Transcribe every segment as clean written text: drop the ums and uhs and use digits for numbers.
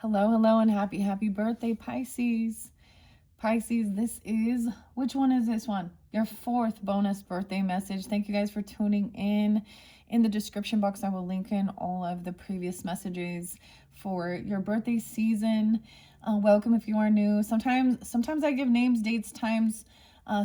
Hello, hello, and happy birthday, Pisces. Pisces, which one is this one? Your fourth bonus birthday message. Thank you guys for tuning in. In the description box, I will link in all of the previous messages for your birthday season. Welcome if you are new. Sometimes I give names, dates, times.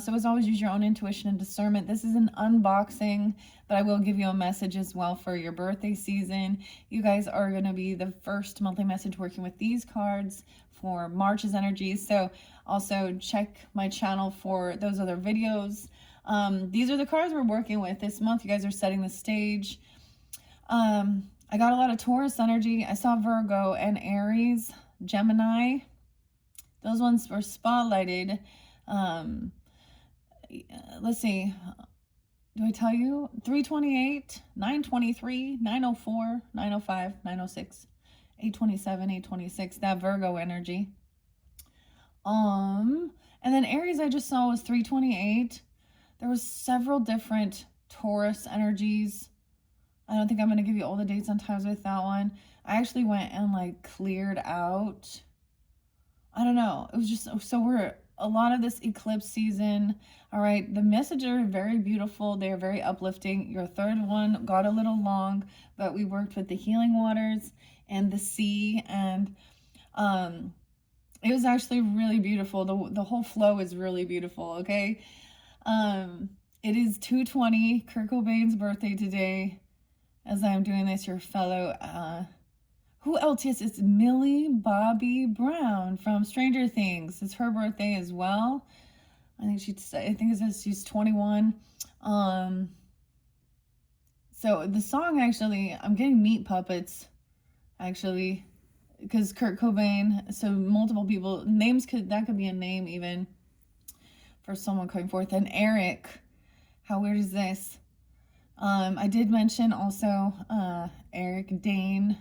So as always, use your own intuition and discernment. This is an unboxing, but I will give you a message as well for your birthday season. You guys are going to be the first monthly message working with these cards for March's energies. So also check my channel for those other videos. These are the cards we're working with this month. You guys are setting the stage. I got a lot of Taurus energy. I saw Virgo and Aries, Gemini. Those ones were spotlighted. Let's see. Do I tell you? 328, 923, 904, 905, 906, 827, 826. That Virgo energy. And then Aries I just saw was 328. There was several different Taurus energies. I don't think I'm going to give you all the dates and times with that one. I actually went and like cleared out. I don't know. It was just, so we're a lot of this eclipse season. All right. The messages are very beautiful. They are very uplifting. Your third one got a little long, but we worked with the healing waters and the sea, and it was actually really beautiful. The whole flow is really beautiful. Okay. It is 2/20, Kurt Cobain's birthday today. As I'm doing this, your fellow, who else? Yes, it's Millie Bobby Brown from Stranger Things. It's her birthday as well. I think it says she's 21. So the song, actually, I'm getting meat puppets, actually, because Kurt Cobain, so multiple people, that could be a name even for someone coming forth. And Eric, how weird is this? I did mention also Eric Dane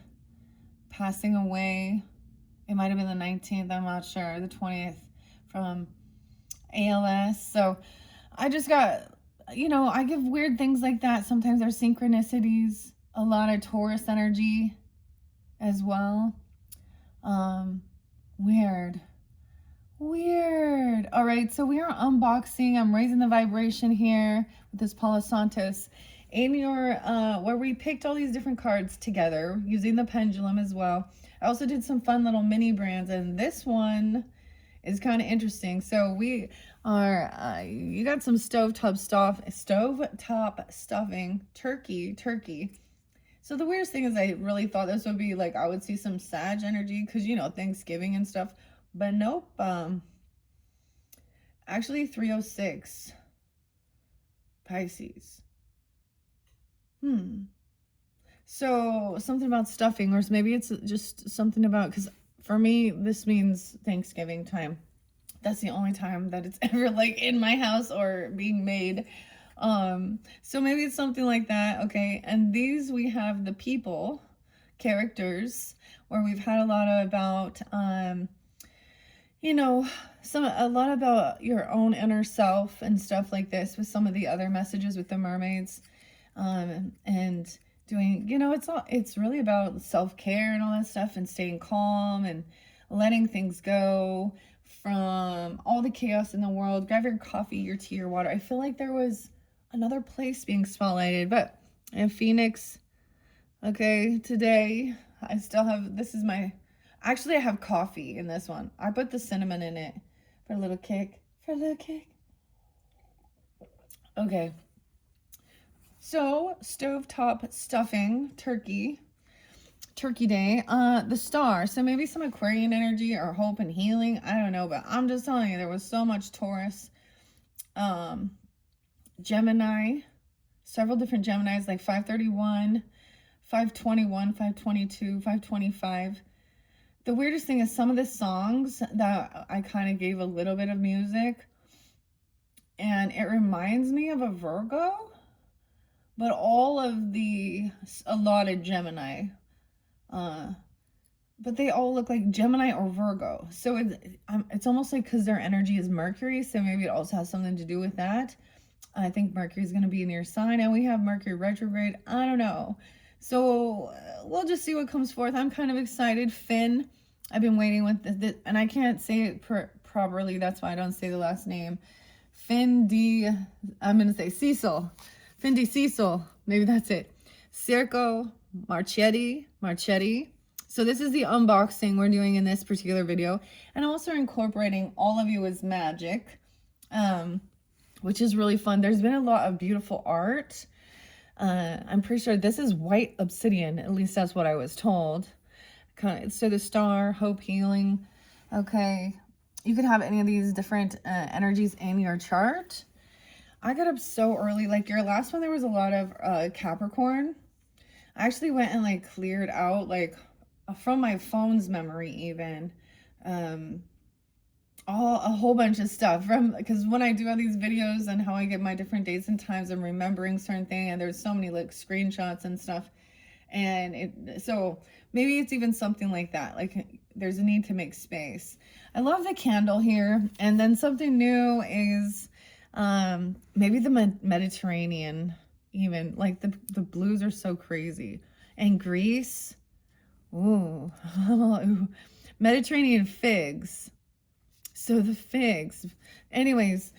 passing away. It might have been the 19th, I'm not sure, the 20th, from ALS. So I just got, I give weird things like that. Sometimes there's synchronicities, a lot of Taurus energy as well. Weird. All right, so we are unboxing. I'm raising the vibration here with this Palo Santos. In your, where we picked all these different cards together using the pendulum as well. I also did some fun little mini brands, and this one is kind of interesting. So we are, you got some stovetop stuffing, turkey. So the weirdest thing is I really thought this would be like, I would see some Sag energy because, Thanksgiving and stuff. But nope. Actually 306 Pisces. So something about stuffing, or maybe it's just something about, because for me, this means Thanksgiving time. That's the only time that it's ever like in my house or being made. So maybe it's something like that. Okay. And these, we have the people characters, where we've had a lot about, a lot about your own inner self and stuff like this, with some of the other messages with the mermaids, and doing, it's really about self-care and all that stuff, and staying calm and letting things go from all the chaos in the world. Grab your coffee, your tea, your water. I feel like there was another place being spotlighted, but in Phoenix. Okay, today I still have, actually I have coffee in this one. I put the cinnamon in it for a little kick. Okay. So, stovetop stuffing, turkey day, the star. So maybe some Aquarian energy or hope and healing. I don't know, but I'm just telling you, there was so much Taurus. Gemini, several different Geminis, like 531, 521, 522, 525. The weirdest thing is some of the songs that I kind of gave a little bit of music, and it reminds me of a Virgo, but a lot of Gemini, but they all look like Gemini or Virgo. So it's almost like, because their energy is Mercury, so maybe it also has something to do with that. I think Mercury is going to be in your sign, and we have Mercury retrograde. I don't know. So we'll just see what comes forth. I'm kind of excited. Finn, I've been waiting with this, and I can't say it properly. That's why I don't say the last name. Fendi, I'm going to say Cecil. Fendi Cecil. Maybe that's it. Circo Marchetti. So this is the unboxing we're doing in this particular video. And I'm also incorporating All of You Is Magic, which is really fun. There's been a lot of beautiful art. I'm pretty sure this is white obsidian. At least that's what I was told. So the star, hope, healing. Okay. You could have any of these different energies in your chart. I got up so early. Like your last one, there was a lot of Capricorn. I actually went and like cleared out like from my phone's memory even a whole bunch of stuff from, because when I do all these videos and how I get my different dates and times, I'm remembering certain things, and there's so many like screenshots and stuff, and so maybe it's even something like that, like there's a need to make space. I love the candle here. And then something new is maybe the Mediterranean, even like the blues are so crazy, and Greece. Ooh. Mediterranean figs. So the figs. Anyways,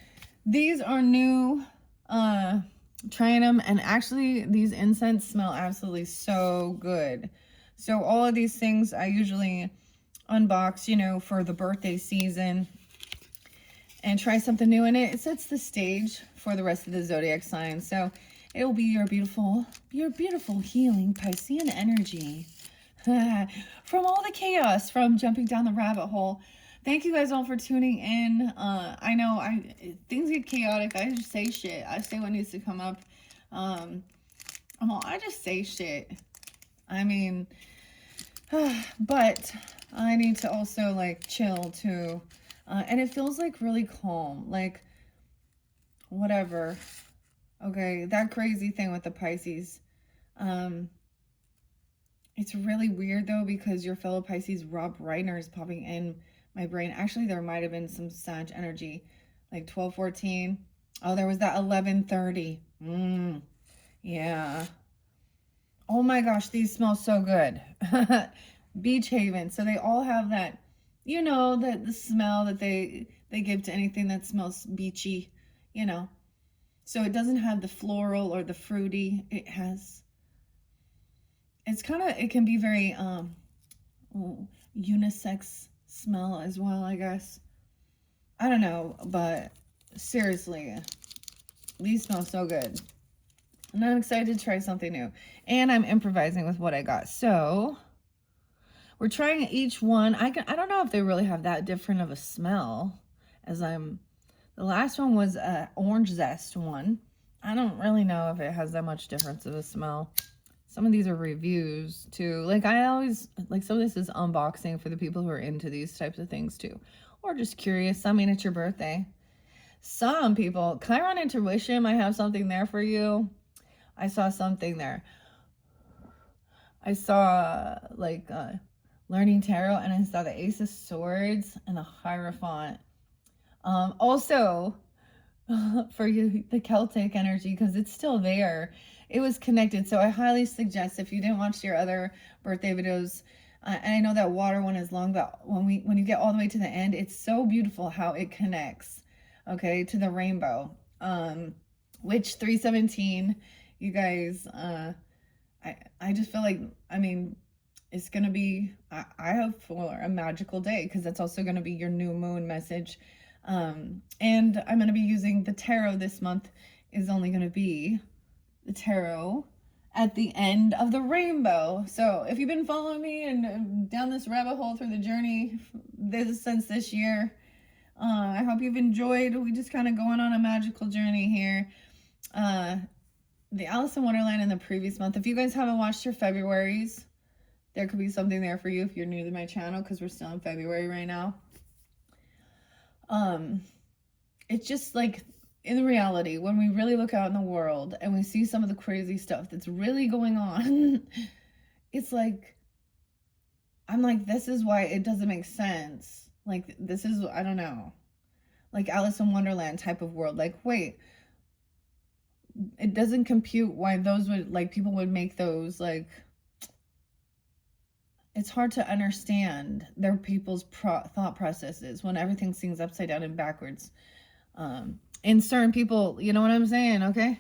these are new. Trying them, and actually these incense smell absolutely so good. So all of these things I usually unbox, you know, for the birthday season and try something new, and it sets the stage for the rest of the zodiac signs. So it will be your beautiful healing Piscean energy from all the chaos, from jumping down the rabbit hole. Thank you guys all for tuning in. I know things get chaotic. I just say shit. I say what needs to come up. I just say shit. I mean, but I need to also like chill too. And it feels like really calm, like whatever. Okay, that crazy thing with the Pisces. It's really weird though, because your fellow Pisces, Rob Reiner, is popping in my brain. Actually, there might have been some Sag energy, like 12-14. Oh, there was that 11-30. Yeah. Oh my gosh, these smell so good. Beach Haven. So they all have that, you know, the smell that they give to anything that smells beachy, you know. So it doesn't have the floral or the fruity. It has, it's kind of, it can be very unisex smell as well, I guess. I don't know, but seriously, these smell so good. And I'm excited to try something new. And I'm improvising with what I got. So we're trying each one. I don't know if they really have that different of a smell as the last one was a orange zest one. I don't really know if it has that much difference of a smell. Some of these are reviews too. Like I always, like some of this is unboxing for the people who are into these types of things too. Or just curious. I mean, it's your birthday. Some people, Chiron Intuition might have something there for you. I saw something there. I saw like Learning Tarot, and I saw the Ace of Swords and the Hierophant. Also, for you, the Celtic energy, because it's still there. It was connected. So I highly suggest, if you didn't watch your other birthday videos, and I know that water one is long, but when you get all the way to the end, it's so beautiful how it connects, okay, to the rainbow. Which 317, you guys, I just feel like, I mean, it's gonna be, I hope for a magical day, because that's also gonna be your new moon message. And I'm gonna be using the tarot this month. Is only gonna be the tarot at the end of the rainbow. So if you've been following me and down this rabbit hole through the journey since this year, I hope you've enjoyed. We just kind of going on a magical journey here. The Alice in Wonderland in the previous month. If you guys haven't watched your Februaries, there could be something there for you if you're new to my channel, because we're still in February right now. It's just like, in reality, when we really look out in the world and we see some of the crazy stuff that's really going on, it's like, I'm like, this is why it doesn't make sense. Like, this is, I don't know, like Alice in Wonderland type of world. Like, wait, it doesn't compute why those would, like, people would make those, like, it's hard to understand their people's thought processes when everything seems upside down and backwards. In certain people, you know what I'm saying, okay?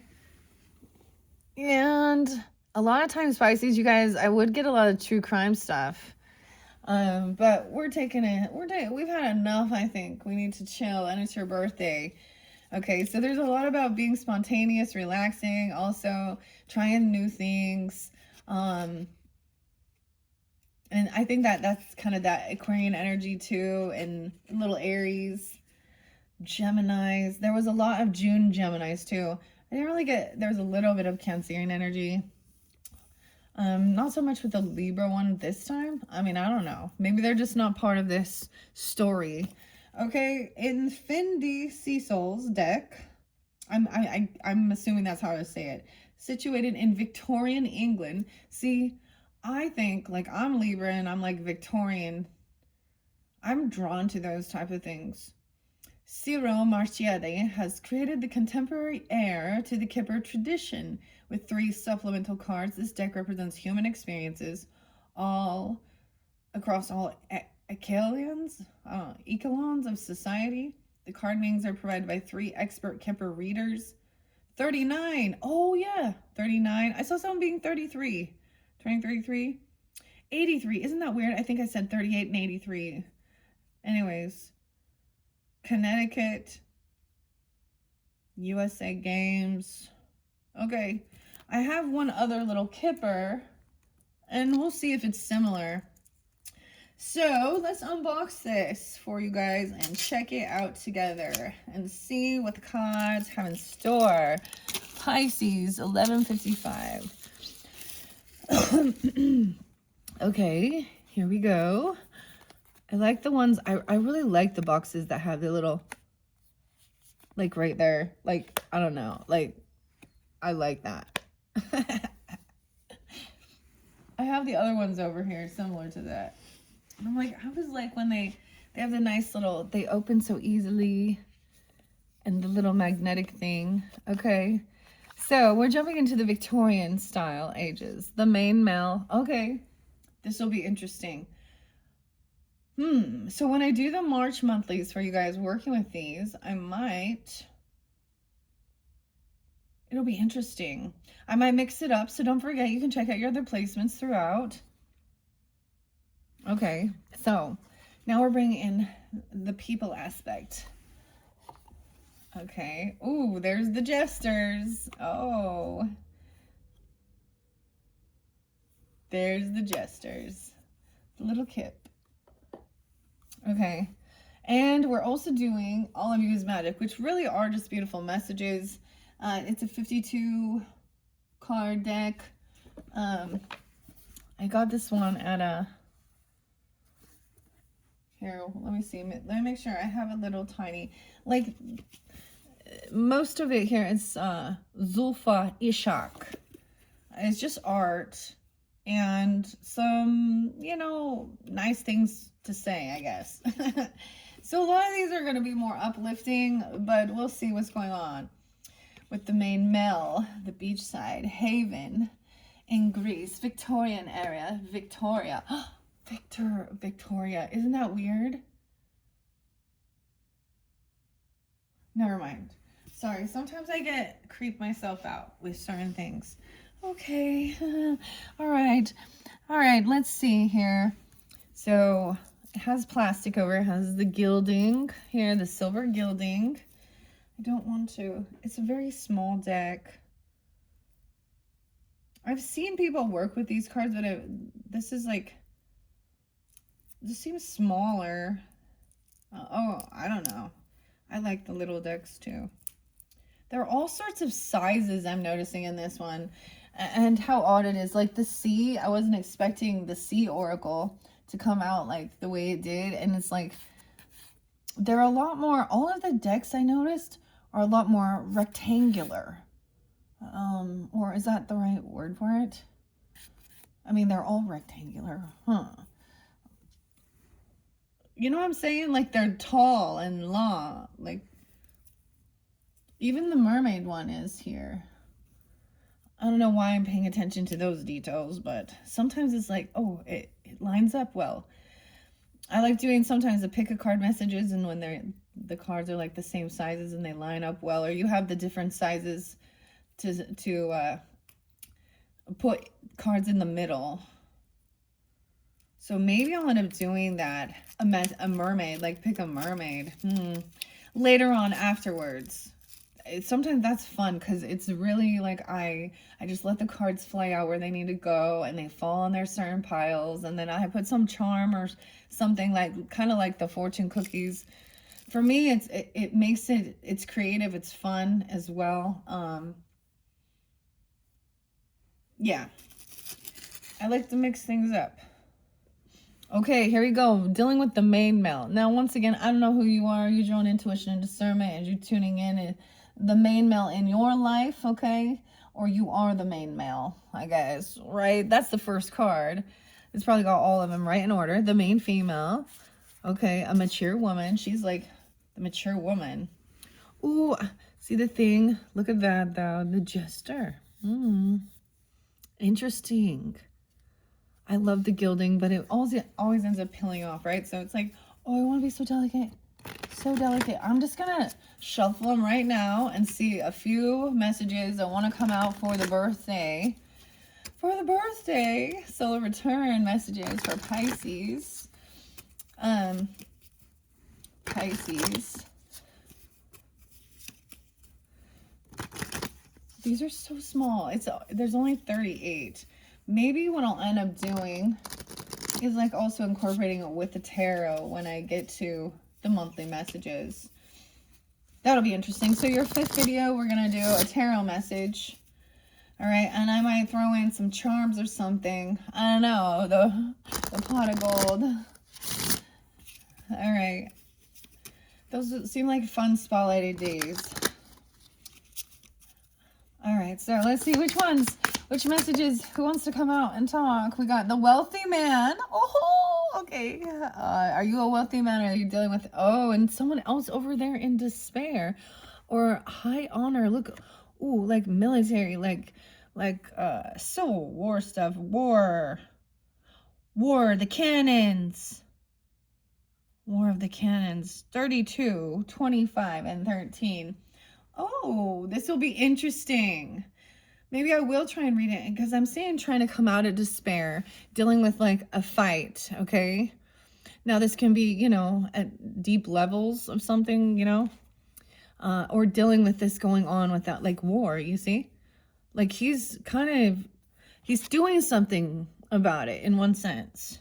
And a lot of times, Pisces, you guys, I would get a lot of true crime stuff. But we're taking it. We've had enough, I think. We need to chill, and it's your birthday. Okay, so there's a lot about being spontaneous, relaxing, also trying new things. And I think that's kind of that Aquarian energy too, and little Aries, Geminis. There was a lot of June Geminis too. I didn't really get, there was a little bit of Cancerian energy. Not so much with the Libra one this time. I mean, I don't know. Maybe they're just not part of this story. Okay, in Findy Cecil's deck, I'm assuming that's how to say it. Situated in Victorian England. See, I think like I'm Libra and I'm like Victorian. I'm drawn to those type of things. Ciro Marchiede has created the contemporary heir to the Kipper tradition. With 3 supplemental cards, this deck represents human experiences all across all echelons of society. The card meanings are provided by 3 expert Kipper readers. 39. Oh, yeah. 39. I saw someone being 33. Turning 33. 83. Isn't that weird? I think I said 38 and 83. Anyways. Connecticut, USA Games. Okay, I have one other little Kipper, and we'll see if it's similar. So let's unbox this for you guys and check it out together and see what the cards have in store. Pisces, 1155. Okay, here we go. I like the ones, I really like the boxes that have the little, like right there, like, I don't know, like, I like that. I have the other ones over here similar to that. And I'm like, I was like when they have the nice little, they open so easily, and the little magnetic thing. Okay, so we're jumping into the Victorian style ages. The main male, okay, this will be interesting. So when I do the March monthlies for you guys working with these, it'll be interesting. I might mix it up, so don't forget you can check out your other placements throughout. Okay, so now we're bringing in the people aspect. Okay, ooh, there's the jesters. Oh, there's the jesters. The little Kip. Okay, and we're also doing All of You is Magic, which really are just beautiful messages. It's a 52 card deck. I got this one at a, here, let me see, let me make sure I have a little tiny, like, most of it here is Zulfa Ishak. It's just art and some, you know, nice things to say, I guess. So a lot of these are going to be more uplifting, but we'll see what's going on. With the main male, the beachside haven in Greece, Victorian area, Victoria. Victoria. Isn't that weird? Never mind. Sorry, sometimes I get creep myself out with certain things. Okay. All right, let's see here. So it has plastic over, it has the gilding here, the silver gilding. I don't want to, it's a very small deck. I've seen people work with these cards, but this is like, this seems smaller. Oh, I don't know. I like the little decks too. There are all sorts of sizes I'm noticing in this one. And how odd it is. Like the sea, I wasn't expecting the sea oracle to come out like the way it did. And it's like, there are a lot more, all of the decks I noticed are a lot more rectangular. Or is that the right word for it? I mean, they're all rectangular, huh? You know what I'm saying? Like they're tall and long. Like even the mermaid one is here. I don't know why I'm paying attention to those details, but sometimes it's like, oh, it it lines up well. I like doing sometimes the pick a card messages, and when the cards are like the same sizes and they line up well, or you have the different sizes to put cards in the middle. So maybe I'll end up doing that. A mermaid, like pick a mermaid. Later on afterwards. Sometimes that's fun because it's really like I just let the cards fly out where they need to go, and they fall on their certain piles, and then I put some charm or something, like kind of like the fortune cookies. For me, it makes it's creative, it's fun as well. Yeah, I like to mix things up. Okay, here we go. Dealing with the main male. Now, once again, I don't know who you are. Use your own intuition and discernment as you're tuning in. And the main male in your life, okay? Or you are the main male, I guess, right? That's the first card. It's probably got all of them right in order. The main female. Okay, a mature woman. She's like the mature woman. Ooh, see the thing? Look at that, though. The jester. Interesting. I love the gilding, but it always ends up peeling off, right? So it's like, oh, I want to be so delicate. So delicate. I'm just going to shuffle them right now and see a few messages that want to come out for the birthday. For the birthday. Solar return messages for Pisces. Pisces. These are so small. There's only 38. Maybe what I'll end up doing is like also incorporating it with the tarot when I get to the monthly messages. That'll be interesting. So your 5th video, we're going to do a tarot message. All right. And I might throw in some charms or something. I don't know. The pot of gold. All right. Those seem like fun spotlighted days. All right. So let's see which messages, who wants to come out and talk? We got the wealthy man. Oh, okay. Are you a wealthy man, or are you dealing with, and someone else over there in despair or high honor? Look, ooh, like military, like Civil War stuff. War, the cannons. War of the Cannons. 32, 25, and 13. Oh, this will be interesting. Maybe I will try and read it, because I'm seeing trying to come out of despair, dealing with like a fight, okay? Now this can be, at deep levels of something, or dealing with this going on with that, like war, you see? Like he's doing something about it in one sense.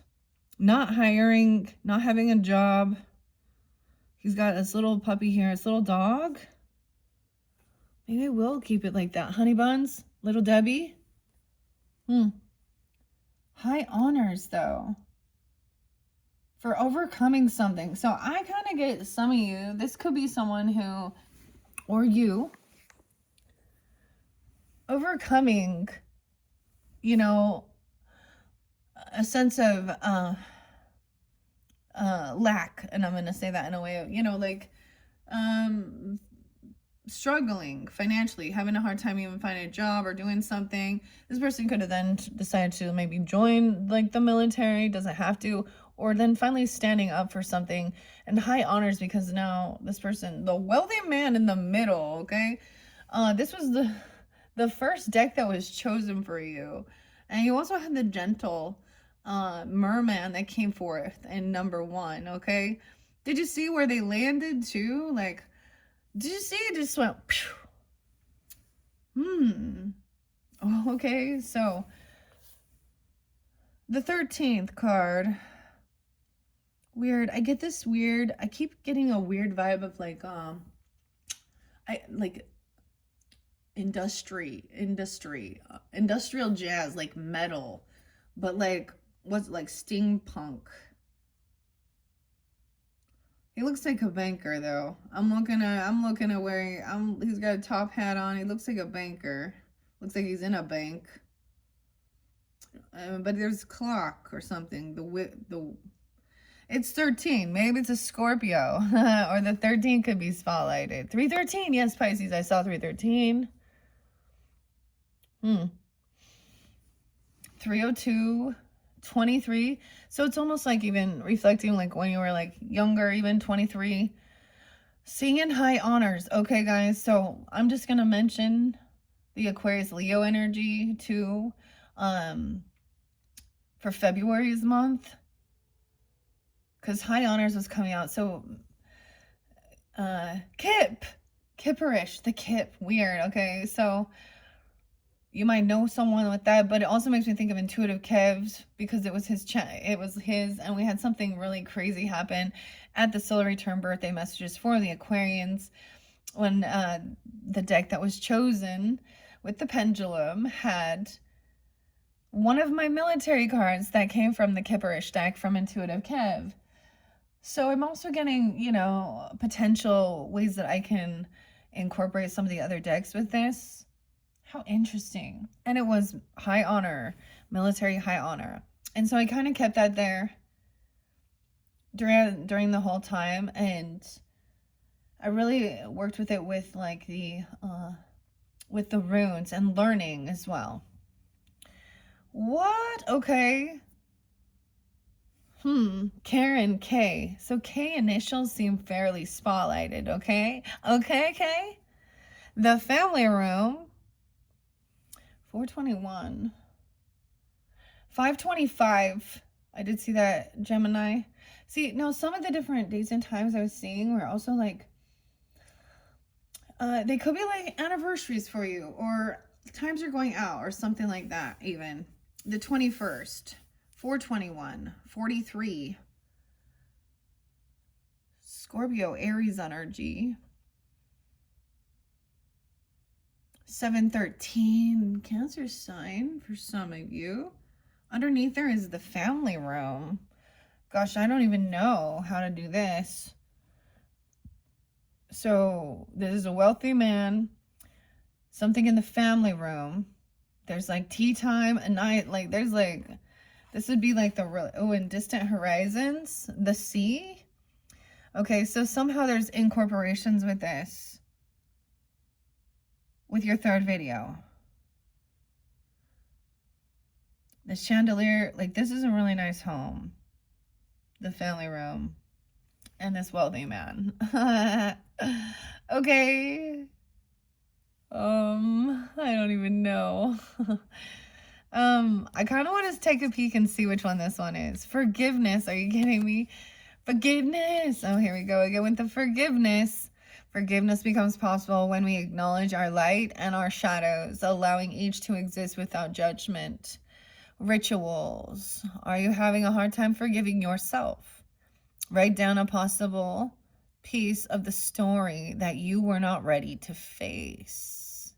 Not hiring, not having a job. He's got this little puppy here, this little dog. Maybe I will keep it like that. Honey buns, little Debbie. High honors, though, for overcoming something. So I kind of get some of you. This could be someone who, or you, overcoming, a sense of lack. And I'm going to say that in a way of, struggling financially, having a hard time even finding a job or doing something. This person could have then decided to maybe join like the military, doesn't have to, or then finally standing up for something. And high honors, because now this person, the wealthy man in the middle, okay? This was the first deck that was chosen for you. And you also had the gentle merman that came forth in number 1, okay? Did you see where they landed too? Like, did you see it just went, pew. Oh, okay, so the 13th card. Weird. I get this weird. I keep getting a weird vibe of like industrial jazz, like metal, but like what's like steampunk. He looks like a banker, though. I'm looking at where he's got a top hat on. He looks like a banker. Looks like he's in a bank. But there's a clock or something. It's 13. Maybe it's a Scorpio. Or the 13 could be spotlighted. 313. Yes, Pisces. I saw 313. 302. 23. So it's almost like even reflecting like when you were like younger, even 23. Seeing in high honors. Okay, guys. So I'm just going to mention the Aquarius Leo energy too for February's month, because high honors was coming out. So Kipperish, the Kip, weird. Okay, so you might know someone with that, but it also makes me think of intuitive Kevs, because it was his and we had something really crazy happen at the solar return birthday messages for the Aquarians, when the deck that was chosen with the pendulum had one of my military cards that came from the Kipperish deck from Intuitive Kev. So I'm also getting, you know, potential ways that I can incorporate some of the other decks with this. How interesting. And it was high honor, military high honor. And so I kind of kept that there during the whole time, and I really worked with it with like with the runes and learning as well. What? Okay. Karen K. So K initials seem fairly spotlighted, okay? Okay, K. The family room. 421. 525. I did see that, Gemini. See, no, some of the different dates and times I was seeing were also like, they could be like anniversaries for you, or times you're going out, or something like that, even. The 21st, 421, 43. Scorpio, Aries energy. 713, Cancer sign for some of you. Underneath there is the family room. Gosh, I don't even know how to do this. So this is a wealthy man, something in the family room. There's like tea time, a night, like there's like, this would be like the, oh, in distant horizons, the sea. Okay, so somehow there's incorporations with this, with your third video. The chandelier, like this is a really nice home. The family room. And this wealthy man. Okay. I don't even know. I kind of want to take a peek and see which one this one is. Forgiveness. Are you kidding me? Forgiveness. Oh, here we go again with the forgiveness. Forgiveness becomes possible when we acknowledge our light and our shadows, allowing each to exist without judgment. Rituals. Are you having a hard time forgiving yourself? Write down a possible piece of the story that you were not ready to face.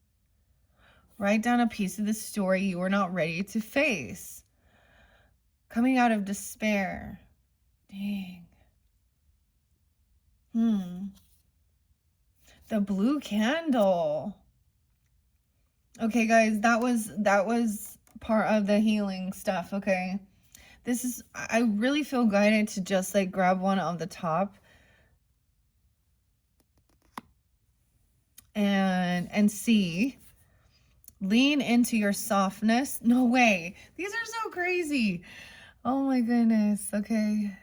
Write down a piece of the story you were not ready to face. Coming out of despair. Dang. The blue candle. Okay, guys, that was part of the healing stuff, okay? This is, I really feel guided to just like grab one on the top and see. Lean into your softness. No way. These are so crazy. Oh my goodness. Okay.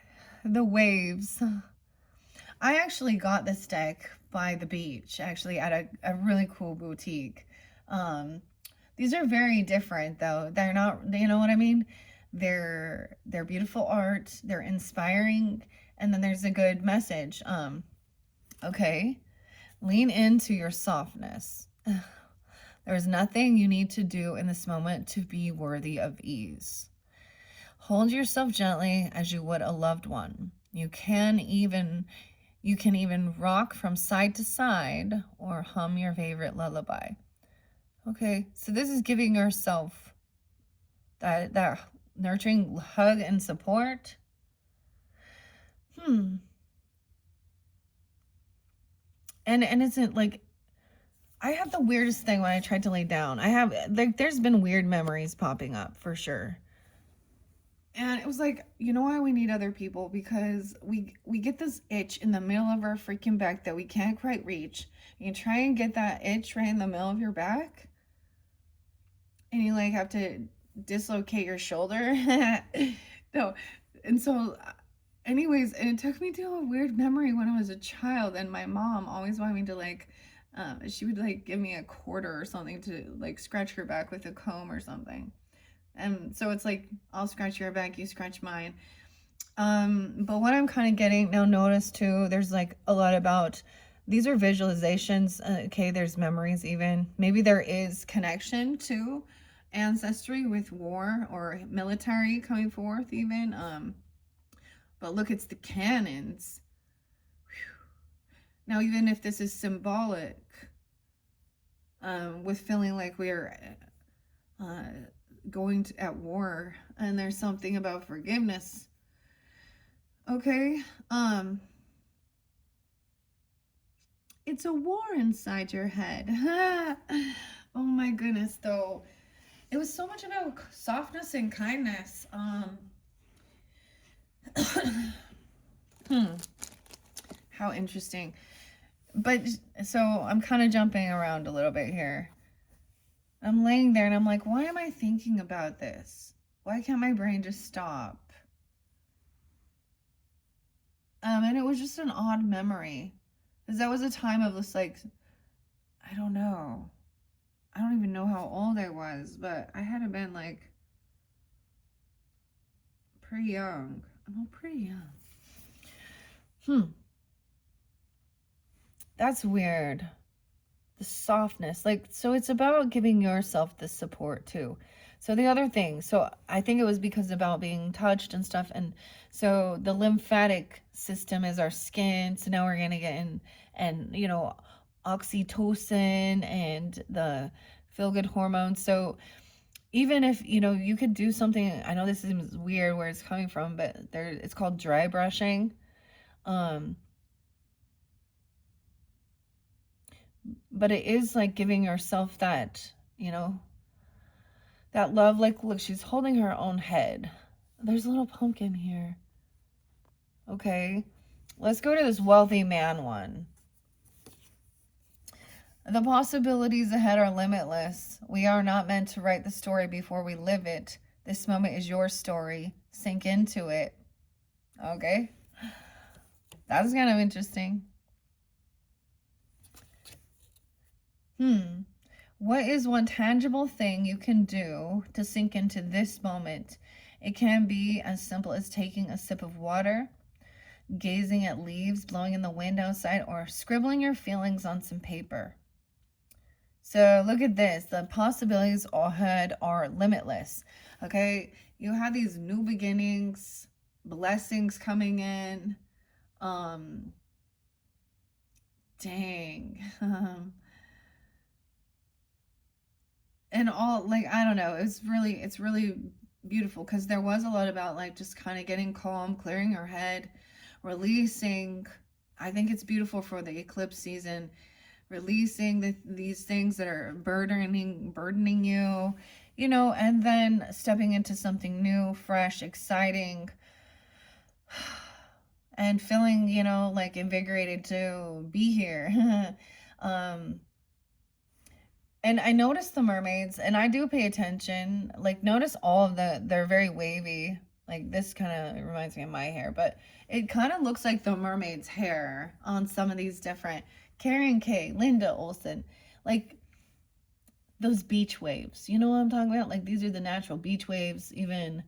The waves. I actually got this deck by the beach, actually at a really cool boutique. These are very different though. They're not, you know what I mean? They're beautiful art, they're inspiring, and then there's a good message. Okay. Lean into your softness. There's nothing you need to do in this moment to be worthy of ease. Hold yourself gently as you would a loved one. You can even rock from side to side or hum your favorite lullaby. Okay, so this is giving yourself that nurturing hug and support. And isn't like, I have the weirdest thing when I tried to lay down. I have like, there's been weird memories popping up for sure. And it was like, you know why we need other people? Because we get this itch in the middle of our freaking back that we can't quite reach. You try and get that itch right in the middle of your back, and you like have to dislocate your shoulder. No. And so, anyways, and it took me to a weird memory when I was a child, and my mom always wanted me to like, she would like give me a quarter or something to like scratch her back with a comb or something. And so it's like, I'll scratch your back, you scratch mine. But what I'm kind of getting now, notice too, there's like a lot about, these are visualizations. Okay, there's memories even. Maybe there is connection to ancestry with war or military coming forth even. But look, it's the cannons. Whew. Now, even if this is symbolic, with feeling like we're going to, at war, and there's something about forgiveness. Okay, it's a war inside your head. Oh my goodness, though. It was so much about softness and kindness. How interesting. But so I'm kind of jumping around a little bit here. I'm laying there and I'm like, why am I thinking about this? Why can't my brain just stop? And it was just an odd memory. Because that was a time of this, like, I don't know. I don't even know how old I was, but I had to been like pretty young. I'm pretty young. That's weird. The softness, like, so it's about giving yourself the support too. So the other thing, so I think it was because about being touched and stuff, and so the lymphatic system is our skin. So now we're gonna get in, and you know, oxytocin and the feel good hormones. So even if you know, you could do something, I know this seems weird where it's coming from, but there, it's called dry brushing. But it is like giving yourself that, you know, that love. Like, look, she's holding her own head. There's a little pumpkin here. Okay, let's go to this wealthy man one. The possibilities ahead are limitless. We are not meant to write the story before we live it. This moment is your story. Sink into it. Okay, that's kind of interesting. What is one tangible thing you can do to sink into this moment? It can be as simple as taking a sip of water, gazing at leaves blowing in the wind outside, or scribbling your feelings on some paper. So look at this. The possibilities ahead are limitless. Okay, you have these new beginnings, blessings coming in. Dang. And all, like, I don't know, it's really beautiful, because there was a lot about like just kind of getting calm, clearing your head, releasing. I think it's beautiful for the eclipse season, releasing these things that are burdening you, you know, and then stepping into something new, fresh, exciting, and feeling, you know, like invigorated to be here. And I noticed the mermaids, and I do pay attention. Like, notice all of they're very wavy. Like, this kind of reminds me of my hair, but it kind of looks like the mermaid's hair on some of these different. Karen K, Linda Olson, like those beach waves. You know what I'm talking about? Like, these are the natural beach waves, even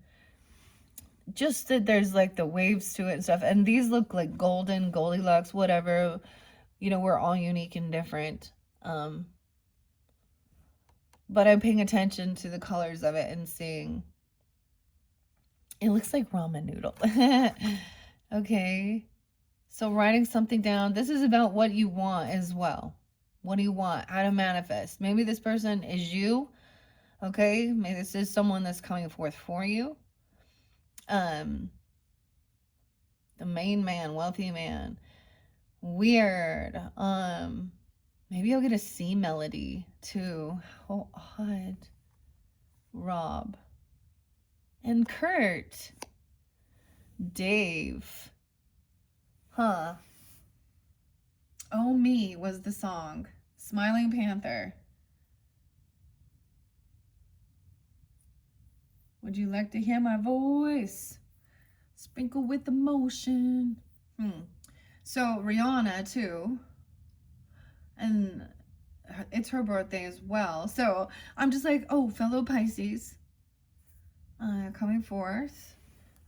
just that there's like the waves to it and stuff. And these look like golden, Goldilocks, whatever. You know, we're all unique and different. But I'm paying attention to the colors of it and seeing. It looks like ramen noodle. Okay. So writing something down. This is about what you want as well. What do you want? How to manifest. Maybe this person is you. Okay. Maybe this is someone that's coming forth for you. The main man, wealthy man. Weird. Maybe I'll get a C melody too. How odd. Rob. And Kurt. Dave. Huh. Oh Me was the song. Smiling Panther. Would you like to hear my voice? Sprinkle with emotion. So Rihanna too. And it's her birthday as well. So I'm just like, oh, fellow Pisces. Coming forth.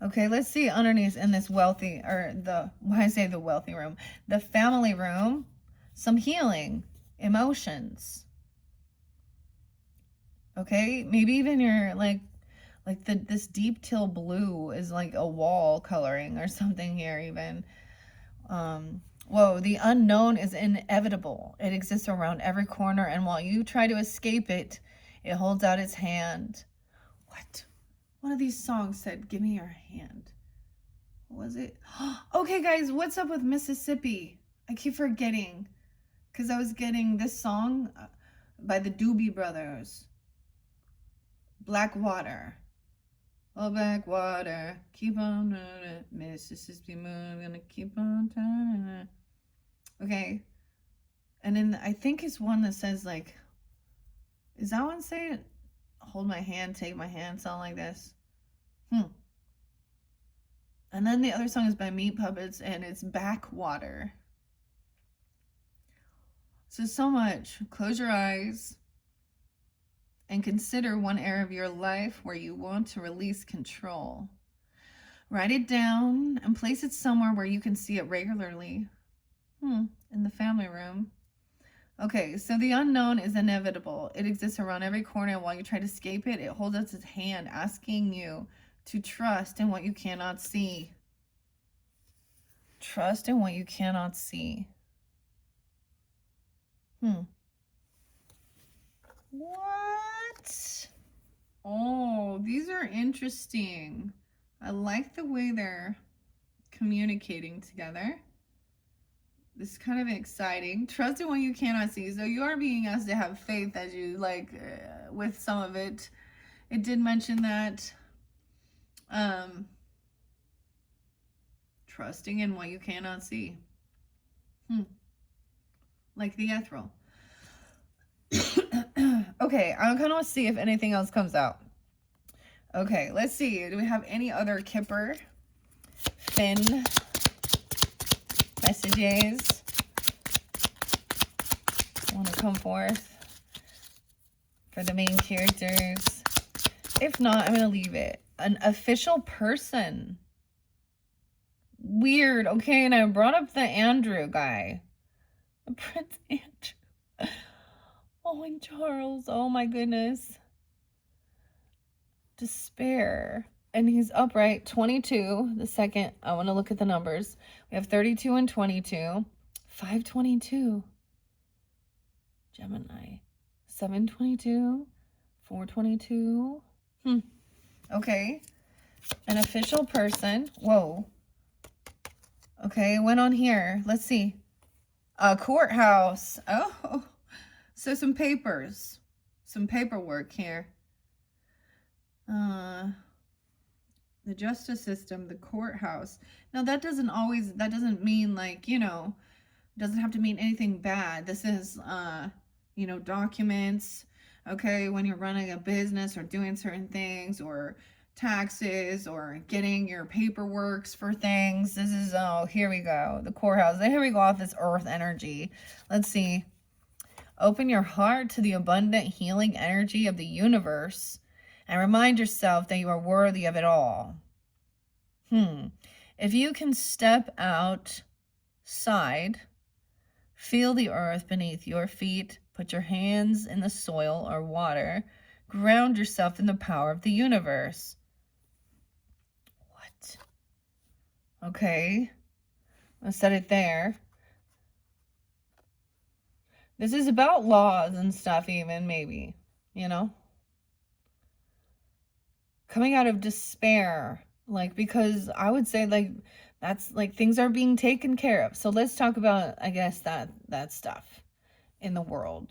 Okay, let's see underneath in this wealthy, or why I say the wealthy room, the family room, some healing, emotions. Okay, maybe even you're like this deep teal blue is like a wall coloring or something here even. Whoa, the unknown is inevitable. It exists around every corner, and while you try to escape it, it holds out its hand. What? One of these songs said, give me your hand. What was it? Okay, guys, what's up with Mississippi? I keep forgetting because I was getting this song by the Doobie Brothers. Black Water. Oh, black water, keep on running. Mississippi moon, gonna keep on turning. Okay. And then I think it's one that says like, is that one saying hold my hand, take my hand, sound like this? And then the other song is by Meat Puppets, and it's Backwater. So much. Close your eyes and consider one area of your life where you want to release control. Write it down and place it somewhere where you can see it regularly. In the family room. Okay, so the unknown is inevitable. It exists around every corner, and while you try to escape it, it holds out its hand, asking you to trust in what you cannot see. Trust in what you cannot see. What? Oh, these are interesting. I like the way they're communicating together. This is kind of exciting. Trust in what you cannot see. So you are being asked to have faith as you with some of it. It did mention that trusting in what you cannot see. Like the ethereal. Okay, I kind of want to see if anything else comes out. Okay, let's see. Do we have any other Kipper, Finn messages want to come forth for the main characters? If not, I'm going to leave it. An official person. Weird. Okay, and I brought up the Andrew guy. The Prince Andrew. Oh, and Charles. Oh, my goodness. Despair. And he's upright. 22. The second. I want to look at the numbers. We have 32 and 22. 522. Gemini. 722. 422. Okay. An official person. Whoa. Okay, went on here. Let's see. A courthouse. Oh. So some papers. Some paperwork here. The justice system, the courthouse. Now that doesn't mean like, doesn't have to mean anything bad. This is, documents, okay, when you're running a business or doing certain things, or taxes, or getting your paperworks for things. This is, here we go. The courthouse. Here we go off this earth energy. Let's see. Open your heart to the abundant healing energy of the universe and remind yourself that you are worthy of it all. If you can step outside, feel the earth beneath your feet, put your hands in the soil or water, ground yourself in the power of the universe. What? Okay. I said it there. This is about laws and stuff even, maybe, Coming out of despair, because I would say, that's, things are being taken care of. So let's talk about, I guess, that stuff in the world.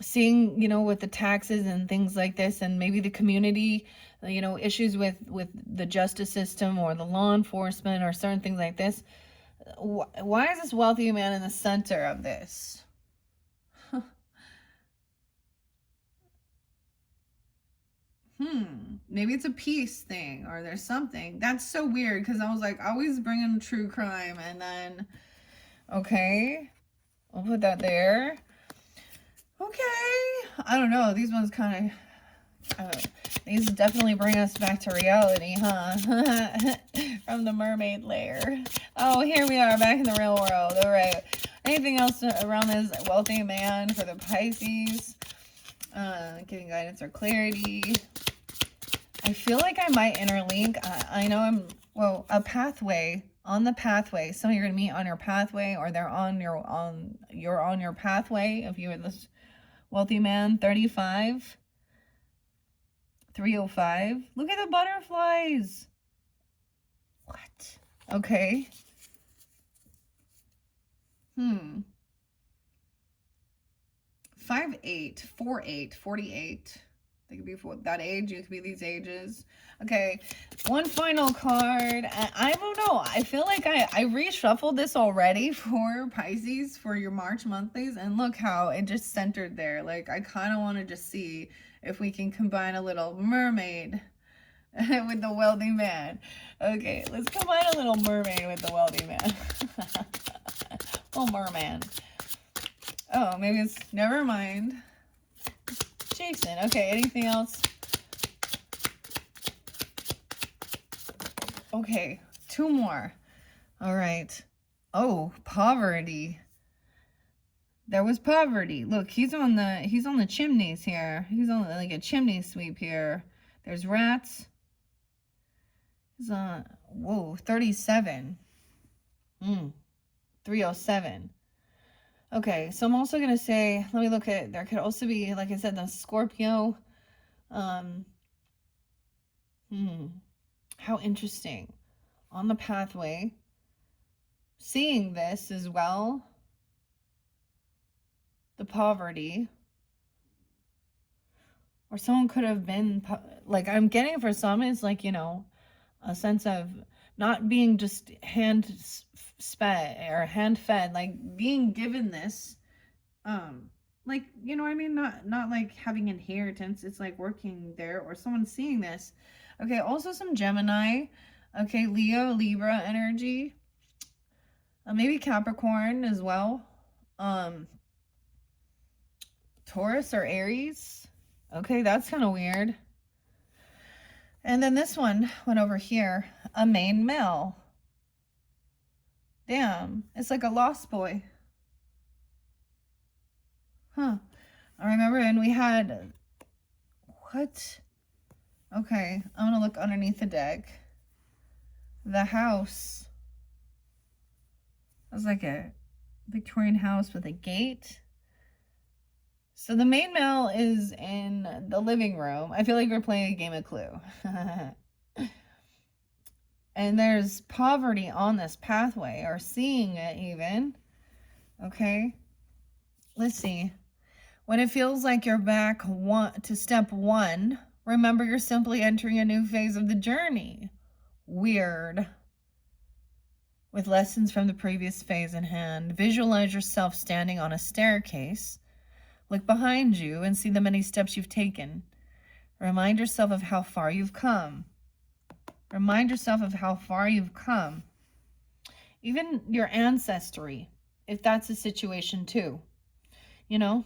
Seeing, with the taxes and things like this, and maybe the community, issues with the justice system or the law enforcement or certain things like this. Why is this wealthy man in the center of this? Maybe it's a peace thing or there's something. That's so weird because I was like, always bringing true crime and then, okay, I'll put that there. Okay, I don't know. These ones kind of, these definitely bring us back to reality, huh? From the mermaid layer. Oh, here we are back in the real world. All right. Anything else around this wealthy man for the Pisces? Giving guidance or clarity. I feel like I might interlink. I know a pathway. On the pathway. Some of you are going to meet on your pathway, or they're you're on your pathway if you were this wealthy man. 35. 305. Look at the butterflies. What? Okay. 58, 48, 48. They could be for that age. You could be these ages. Okay. One final card. I don't know. I feel like I reshuffled this already for Pisces for your March monthlies. And look how it just centered there. Like, I kind of want to just see if we can combine a little mermaid with the wealthy man. Okay. Let's combine a little mermaid with the wealthy man. Oh, merman. Oh, maybe it's, never mind. Jason. Okay, anything else? Okay, 2 more. All right. Oh, poverty. There was poverty. Look, he's on the chimneys here. He's on like a chimney sweep here. There's rats. He's on, whoa, 37. 307. Okay, so I'm also going to say, let me look at, there could also be, like I said, the Scorpio. How interesting. On the pathway. Seeing this as well. The poverty. Or someone could have been, like I'm getting for some, it's like, you know, a sense of not being just hand fed, like being given this, like, you know what I mean? Not like having inheritance. It's like working there or someone seeing this. Okay. Also some Gemini. Okay. Leo, Libra energy. Maybe Capricorn as well. Taurus or Aries. Okay. That's kind of weird. And then this one went over here. A main male. Damn. It's like a lost boy. Huh. I remember, and we had, what? Okay, I'm gonna look underneath the deck. The house. It was like a Victorian house with a gate. So the main male is in the living room. I feel like we're playing a game of Clue. And there's poverty on this pathway, or seeing it even. Okay. Let's see. When it feels like you're back to step 1, remember you're simply entering a new phase of the journey. Weird. With lessons from the previous phase in hand, visualize yourself standing on a staircase. Look behind you and see the many steps you've taken. Remind yourself of how far you've come. Remind yourself of how far you've come. Even your ancestry, if that's a situation too. You know?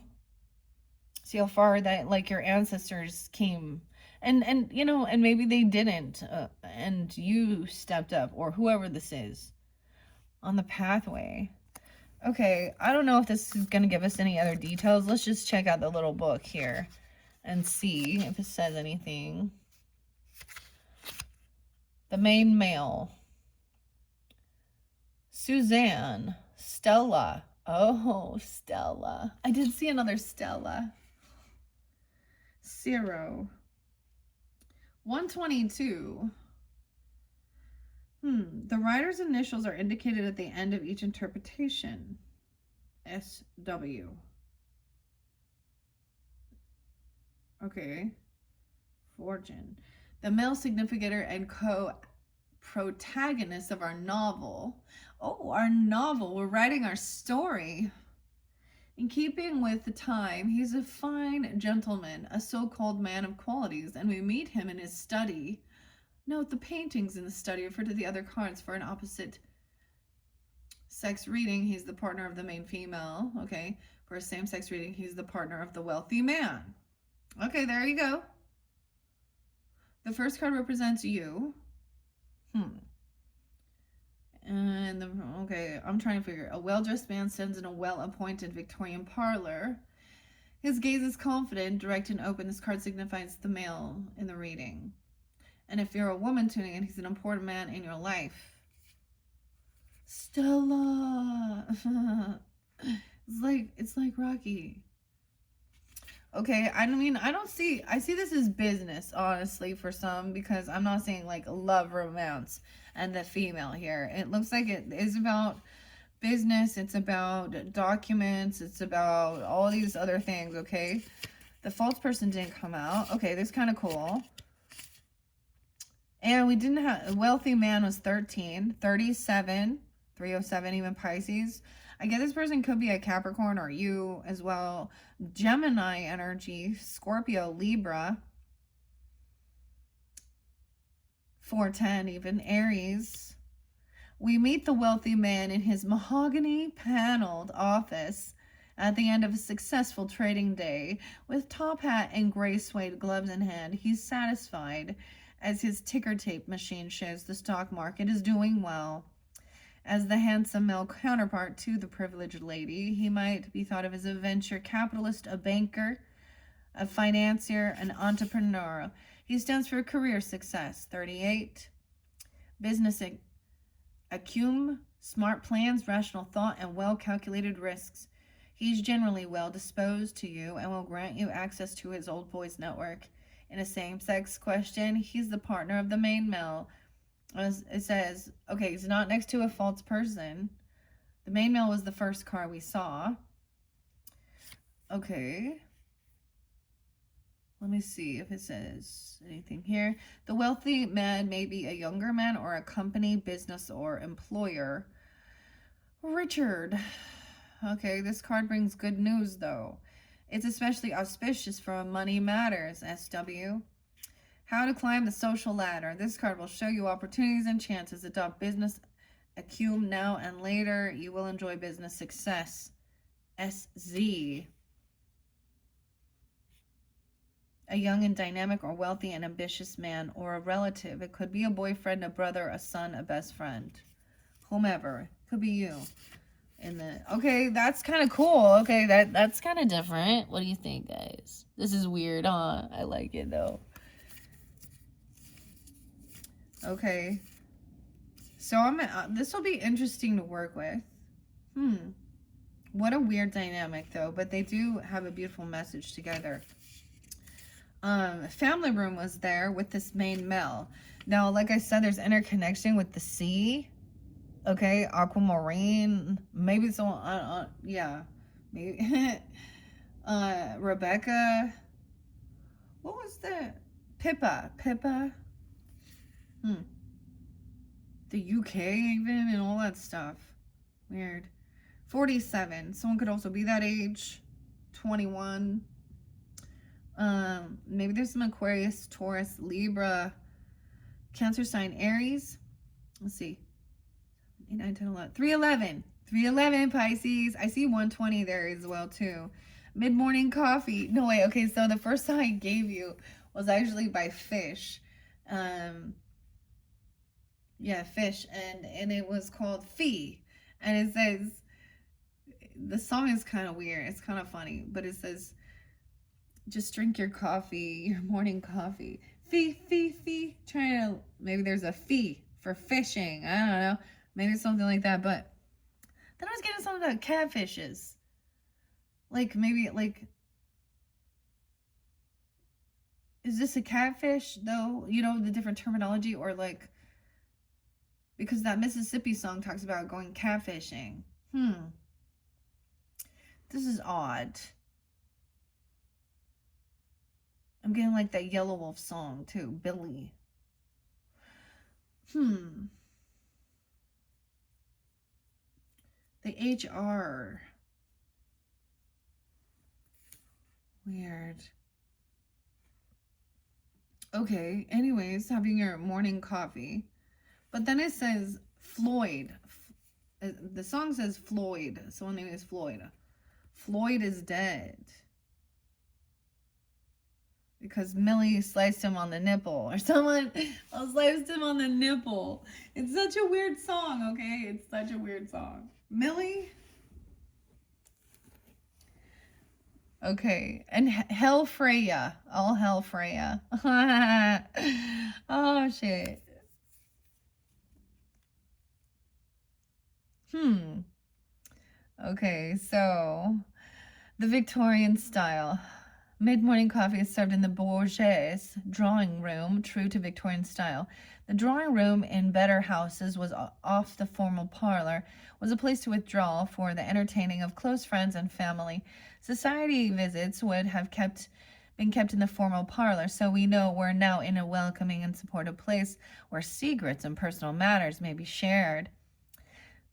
See how far that, like, your ancestors came. And you know, and maybe they didn't. And you stepped up, or whoever this is. On the pathway. Okay, I don't know if this is going to give us any other details. Let's just check out the little book here and see if it says anything. The main male. Suzanne. Stella. Oh, Stella. I did see another Stella. 0. 122. The writer's initials are indicated at the end of each interpretation. SW. Okay. Fortune. The male significator and co-protagonist of our novel. Oh, our novel. We're writing our story. In keeping with the time, he's a fine gentleman, a so-called man of qualities, and we meet him in his study. Note the paintings in the study refer to the other cards for an opposite sex reading. He's the partner of the main female. Okay. For a same-sex reading, he's the partner of the wealthy man. Okay, there you go. The first card represents you. And okay, I'm trying to figure. A well-dressed man stands in a well-appointed Victorian parlor. His gaze is confident, direct, and open. This card signifies the male in the reading. And if you're a woman tuning in, he's an important man in your life. Stella. it's like Rocky. Okay, I mean, I see this as business, honestly, for some, because I'm not seeing like love romance and the female here. It looks like it is about business, it's about documents, it's about all these other things, okay? The false person didn't come out. Okay, that's kind of cool. And we didn't have, a wealthy man was 13, 37, 307, even Pisces. I guess this person could be a Capricorn or you as well. Gemini energy, Scorpio, Libra, 410, even Aries. We meet the wealthy man in his mahogany paneled office at the end of a successful trading day. With top hat and gray suede gloves in hand, he's satisfied as his ticker tape machine shows the stock market is doing well. As the handsome male counterpart to the privileged lady, he might be thought of as a venture capitalist, a banker, a financier, an entrepreneur. He stands for career success. 38. Business acumen, smart plans, rational thought, and well-calculated risks. He's generally well-disposed to you and will grant you access to his old boys network. In a same-sex question, he's the partner of the main male. It says, okay, he's not next to a false person. The main male was the first card we saw. Okay. Let me see if it says anything here. The wealthy man may be a younger man or a company, business, or employer. Richard. Okay, this card brings good news, though. It's especially auspicious for Money Matters, SW. How to climb the social ladder. This card will show you opportunities and chances. Adopt business acumen now and later. You will enjoy business success. SZ. A young and dynamic or wealthy and ambitious man or a relative. It could be a boyfriend, a brother, a son, a best friend. Whomever. Could be you. Okay, that's kind of cool. Okay, that's kind of different. What do you think, guys? This is weird, huh? I like it, though. Okay, so this will be interesting to work with. What a weird dynamic, though, but they do have a beautiful message together. Family room was there with this main male. Now, like I said, there's interconnection with the sea. Okay, aquamarine, maybe someone, yeah, maybe, Rebecca, what was that? Pippa, the UK even, and all that stuff, weird. 47, someone could also be that age. 21, maybe there's some Aquarius, Taurus, Libra, Cancer sign, Aries, let's see. 8, 9, 10, 11. 311 Pisces. I see 120 there as well too. Mid-morning coffee. No way. Okay, so the first song I gave you was actually by Fish. Yeah, Fish, and it was called Fee. And it says, the song is kind of weird. It's kind of funny, but it says, just drink your coffee, your morning coffee. Fee. Trying to, maybe there's a fee for fishing. I don't know. Maybe something like that, but then I was getting something about catfishes. Like, maybe, like, is this a catfish, though? You know, the different terminology, or, like, because that Mississippi song talks about going catfishing. This is odd. I'm getting, like, that Yellow Wolf song, too. Billy. The HR. Weird. Okay, anyways, having your morning coffee. But then it says Floyd. The song says Floyd. Someone's name is Floyd. Floyd is dead. Because Millie sliced him on the nipple. Or someone sliced him on the nipple. It's such a weird song, okay? It's such a weird song. Millie? Okay. And Hell Freya. All Hell Freya. Oh, shit. Okay, so the Victorian style. Mid-morning coffee is served in the Bourgeois drawing room, true to Victorian style. The drawing room in better houses was off the formal parlor, was a place to withdraw for the entertaining of close friends and family. Society visits would have been kept in the formal parlor, so we know we're now in a welcoming and supportive place where secrets and personal matters may be shared.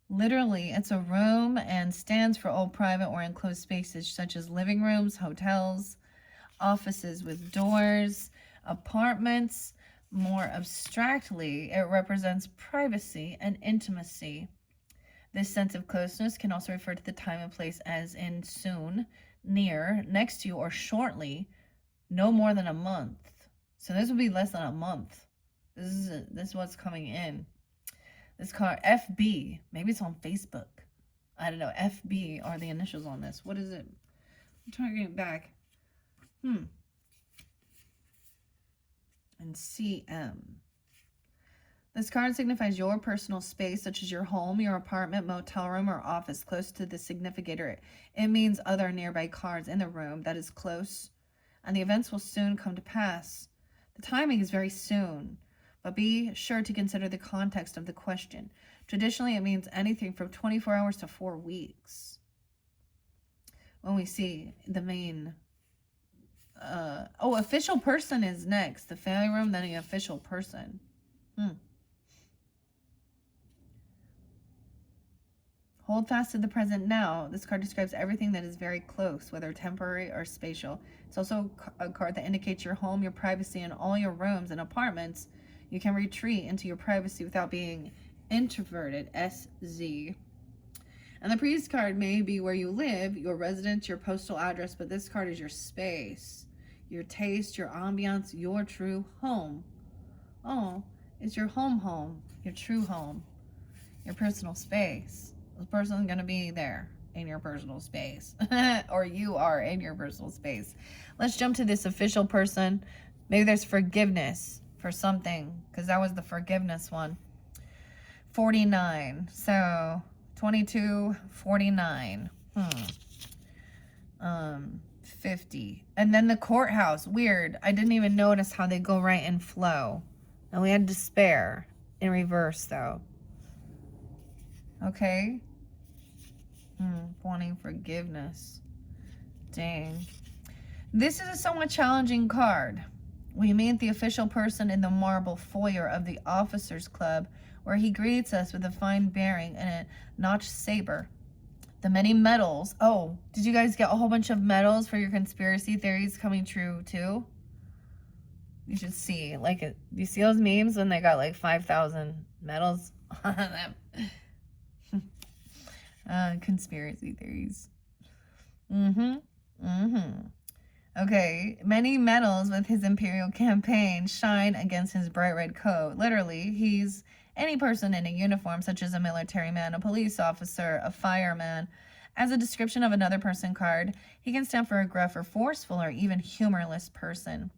Literally, it's a room and stands for all private or enclosed spaces such as living rooms, hotels, offices with doors, apartments. More abstractly, it represents privacy and intimacy. This sense of closeness can also refer to the time and place as in soon, near, next to, or shortly, no more than a month. So this would be less than a month. This is what's coming in. This card, FB, maybe it's on Facebook. I don't know. FB are the initials on this. What is it? I'm trying to get it back. And CM. This card signifies your personal space, such as your home, your apartment, motel room, or office, close to the significator. It means other nearby cards in the room that is close, and the events will soon come to pass. The timing is very soon, but be sure to consider the context of the question. Traditionally, it means anything from 24 hours to 4 weeks. When we see the main... official person is next. The family room, then the official person. Hold fast to the present now. This card describes everything that is very close, whether temporary or spatial. It's also a card that indicates your home, your privacy, and all your rooms and apartments. You can retreat into your privacy without being introverted, SZ. And the priest card may be where you live, your residence, your postal address, but this card is your space, your taste, your ambiance, your true home. Oh, it's your home, your true home, your personal space. This person's going to be there in your personal space, or you are in your personal space. Let's jump to this official person. Maybe there's forgiveness for something, because that was the forgiveness one. 49. So 22, 49. 50. And then the courthouse. Weird. I didn't even notice how they go right in flow. And we had despair in reverse, though. Okay. Wanting forgiveness. Dang. This is a somewhat challenging card. We meet the official person in the marble foyer of the Officers Club, where he greets us with a fine bearing and a notched saber. The many medals. Oh, did you guys get a whole bunch of medals for your conspiracy theories coming true too? You should see. Like, you see those memes when they got like 5,000 medals on them? Conspiracy theories. Okay, many medals with his imperial campaign shine against his bright red coat. Literally, he's any person in a uniform, such as a military man, a police officer, a fireman. As a description of another person card, he can stand for a gruff or forceful or even humorless person.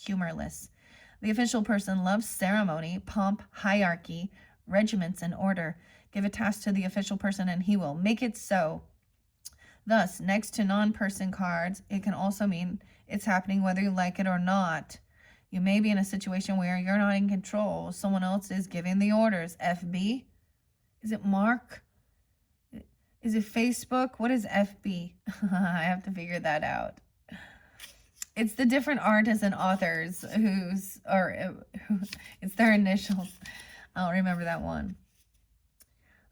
Humorless. The official person loves ceremony, pomp, hierarchy, regiments, and order. Give a task to the official person and he will make it so. Thus, next to non-person cards, it can also mean it's happening whether you like it or not. You may be in a situation where you're not in control. Someone else is giving the orders. FB? Is it Mark? Is it Facebook? What is FB? I have to figure that out. It's the different artists and authors it's their initials. I don't remember that one.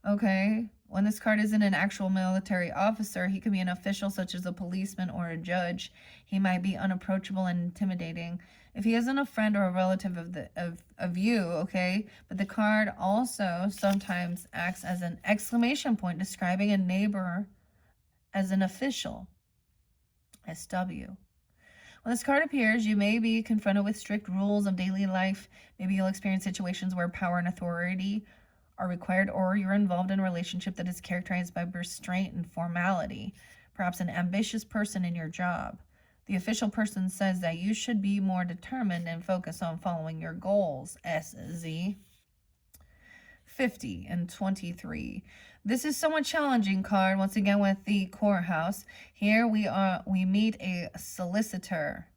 Okay. When this card isn't an actual military officer, he could be an official such as a policeman or a judge. He might be unapproachable and intimidating. If he isn't a friend or a relative of you, okay? But the card also sometimes acts as an exclamation point describing a neighbor as an official. SW. When this card appears, you may be confronted with strict rules of daily life. Maybe you'll experience situations where power and authority are required, or you're involved in a relationship that is characterized by restraint and formality. Perhaps an ambitious person in your job. The official person says that you should be more determined and focus on following your goals. SZ. 50 and 23. This is somewhat challenging card, once again with the courthouse. Here we meet a solicitor.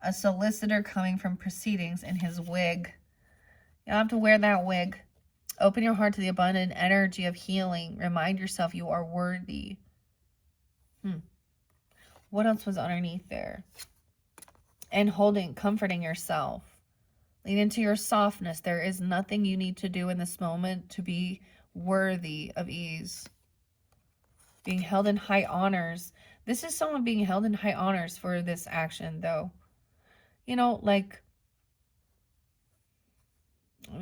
A solicitor coming from proceedings in his wig. You don't have to wear that wig. Open your heart to the abundant energy of healing. Remind yourself you are worthy. What else was underneath there? And comforting yourself. Lean into your softness. There is nothing you need to do in this moment to be worthy of ease. Being held in high honors. This is someone being held in high honors for this action, though. You know, like,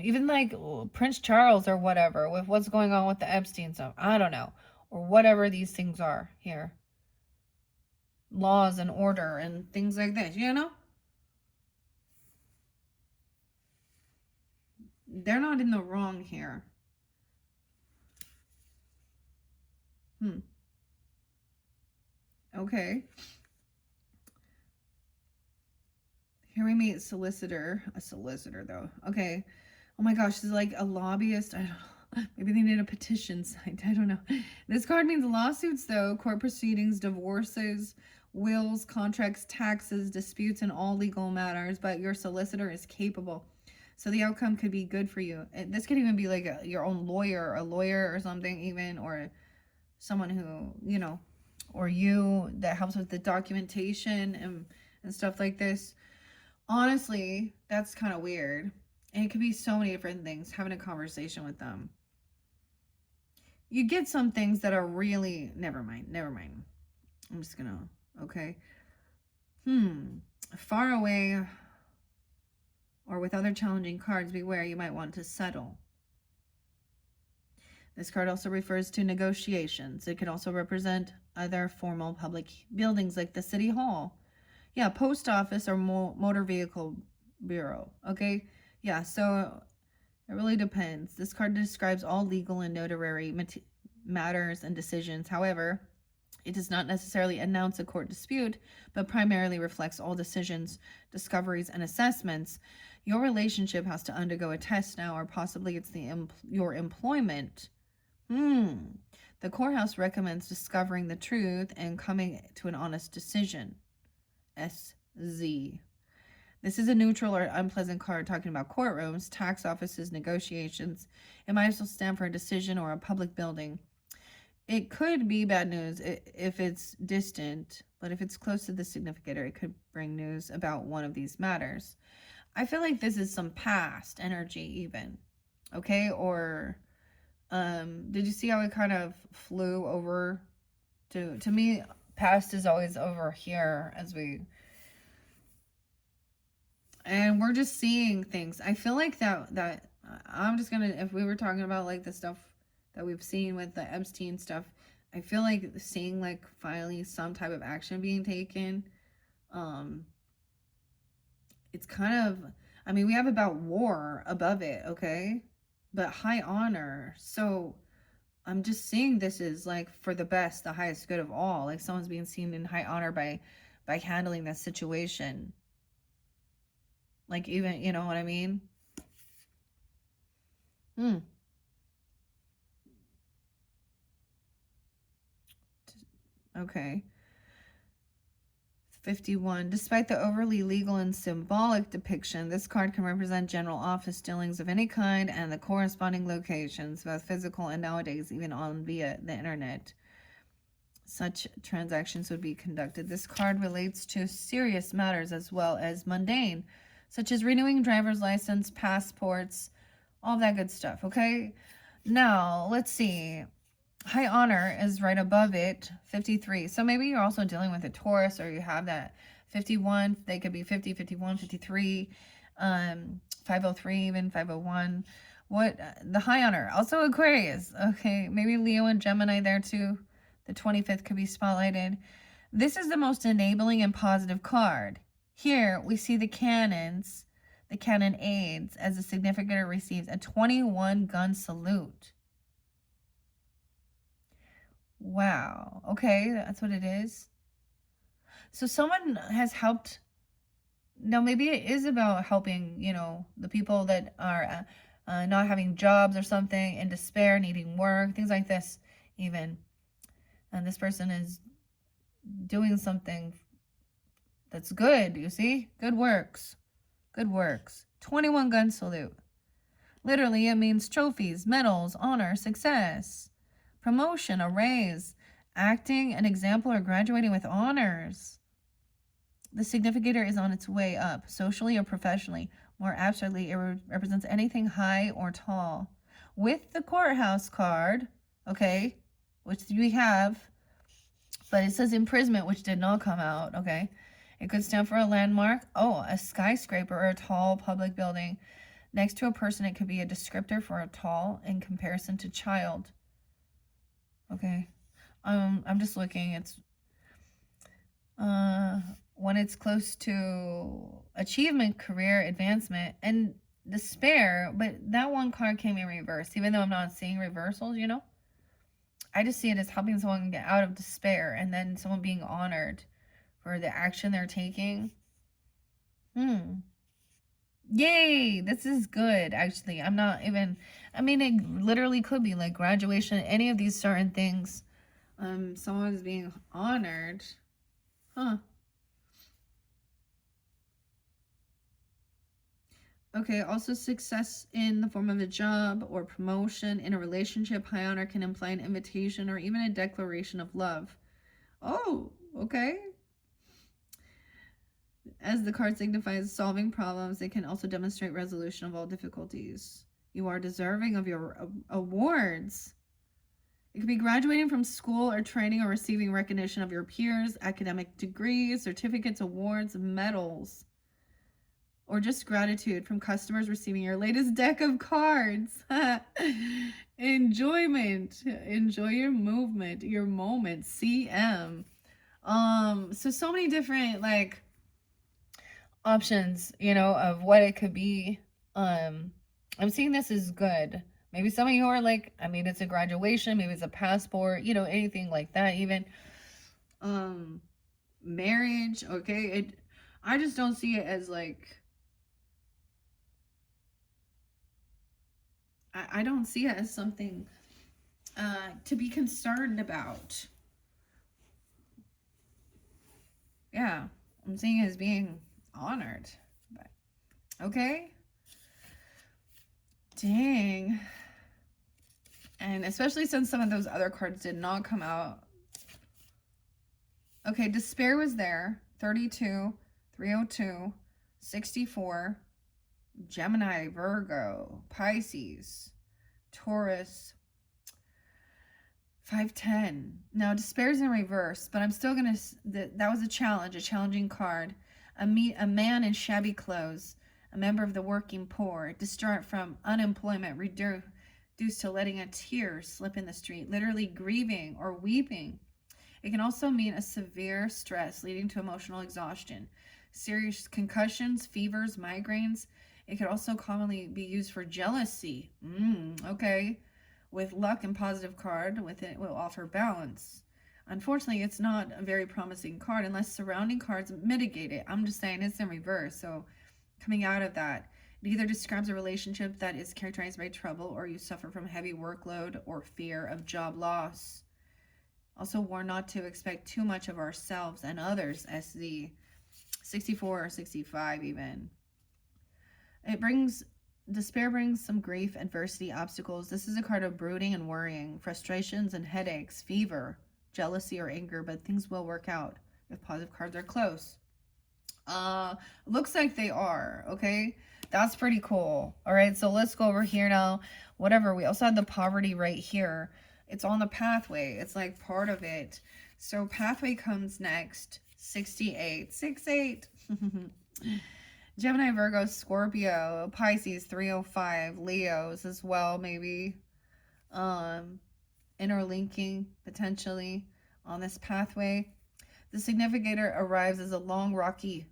even like Prince Charles or whatever, with what's going on with the Epstein stuff. I don't know. Or whatever these things are here. Laws and order and things like this, you know? They're not in the wrong here. Okay. Here we meet solicitor. A solicitor, though. Okay. Oh my gosh, this is like a lobbyist. I don't know. Maybe they need a petition signed. I don't know. This card means lawsuits, though. Court proceedings, divorces, wills, contracts, taxes, disputes, and all legal matters. But your solicitor is capable. So the outcome could be good for you. This could even be like your own lawyer, a lawyer or something even, or someone who, you know, or you that helps with the documentation and stuff like this. Honestly, that's kind of weird. And it could be so many different things, having a conversation with them. You get some things that are really, never mind. I'm just gonna, okay. Far away or with other challenging cards, beware, you might want to settle. This card also refers to negotiations. It could also represent other formal public buildings like the city hall. Yeah, post office or motor vehicle bureau. Okay, yeah, so it really depends. This card describes all legal and notary matters and decisions. However, it does not necessarily announce a court dispute, but primarily reflects all decisions, discoveries, and assessments. Your relationship has to undergo a test now, or possibly it's your employment. The courthouse recommends discovering the truth and coming to an honest decision. SZ. This is a neutral or unpleasant card talking about courtrooms, tax offices, negotiations. It might also stand for a decision or a public building. It could be bad news if it's distant, but if it's close to the significator, it could bring news about one of these matters. I feel like this is some past energy even, okay? Or did you see how it kind of flew over to me? Past is always over here and we're just seeing things. I feel like that I'm just gonna, if we were talking about like the stuff that we've seen with the Epstein stuff, I feel like seeing like finally some type of action being taken. It's kind of, I mean, we have about war above it, okay? But high honor. So I'm just seeing this is like for the best, the highest good of all. Like someone's being seen in high honor by handling that situation. Like even, you know what I mean? Okay. 51. Despite the overly legal and symbolic depiction, this card can represent general office dealings of any kind and the corresponding locations, both physical and nowadays even on via the internet. Such transactions would be conducted. This card relates to serious matters as well as mundane, such as renewing driver's license, passports, all that good stuff, okay? Now, let's see. High honor is right above it, 53. So maybe you're also dealing with a Taurus, or you have that 51. They could be 50, 51, 53, 503, even 501. What the high honor? Also Aquarius. Okay, maybe Leo and Gemini there too. The 25th could be spotlighted. This is the most enabling and positive card. Here we see the cannons, the cannon aids, as the significant receives a 21 gun salute. Wow. Okay, that's what it is. So someone has helped. Now, maybe it is about helping, the people that are not having jobs or something, in despair, needing work, things like this, even. And this person is doing something that's good, you see? Good works. Good works. 21 gun salute. Literally, it means trophies, medals, honor, success, promotion, a raise, acting an example, or graduating with honors. The significator is on its way up, socially or professionally. More abstractly, it represents anything high or tall. With the courthouse card, okay, which we have, but it says imprisonment, which did not come out, okay? It could stand for a landmark. Oh, a skyscraper or a tall public building. Next to a person, it could be a descriptor for a tall in comparison to child. Okay. I'm just looking. It's when it's close to achievement, career advancement, and despair. But that one card came in reverse, even though I'm not seeing reversals, I just see it as helping someone get out of despair, and then someone being honored for the action they're taking. Yay, this is good. Actually, I'm not even, it literally could be like graduation, any of these certain things. Someone's being honored. Huh. Okay, also success in the form of a job or promotion in a relationship. High honor can imply an invitation or even a declaration of love. Oh, okay. As the card signifies solving problems, it can also demonstrate resolution of all difficulties. You are deserving of your awards. It could be graduating from school or training, or receiving recognition of your peers, academic degrees, certificates, awards, medals, or just gratitude from customers receiving your latest deck of cards. Enjoyment. Enjoy your movement, your moment. CM. So many different options, of what it could be. I'm seeing this is good. Maybe some of you are like, it's a graduation, maybe it's a passport, anything like that, even marriage. Okay, I just don't see it as I don't see it as something to be concerned about. Yeah, I'm seeing it as being honored. But, okay. Dang. And especially since some of those other cards did not come out. Okay, despair was there. 32, 302, 64, Gemini, Virgo, Pisces, Taurus, 510. Now, despair's in reverse, but I'm still going to... That was a challenging card. A man in shabby clothes, a member of the working poor, distraught from unemployment, reduced to letting a tear slip in the street, literally grieving or weeping. It can also mean a severe stress leading to emotional exhaustion, serious concussions, fevers, migraines. It could also commonly be used for jealousy. Okay. With luck and positive card, with it will offer balance. Unfortunately, it's not a very promising card unless surrounding cards mitigate it. I'm just saying it's in reverse. So coming out of that, it either describes a relationship that is characterized by trouble, or you suffer from heavy workload or fear of job loss. Also warn not to expect too much of ourselves and others, as the 64 or 65 even. Despair brings some grief, adversity, obstacles. This is a card of brooding and worrying, frustrations and headaches, fever, jealousy or anger, but things will work out if positive cards are close. Looks like they are, okay? That's pretty cool. All right, so let's go over here now. Whatever. We also had the poverty right here. It's on the pathway. It's like part of it. So pathway comes next. 68. 68. Gemini, Virgo, Scorpio, Pisces, 305, Leos as well, maybe. Interlinking potentially on this pathway. The significator arrives as a long, rocky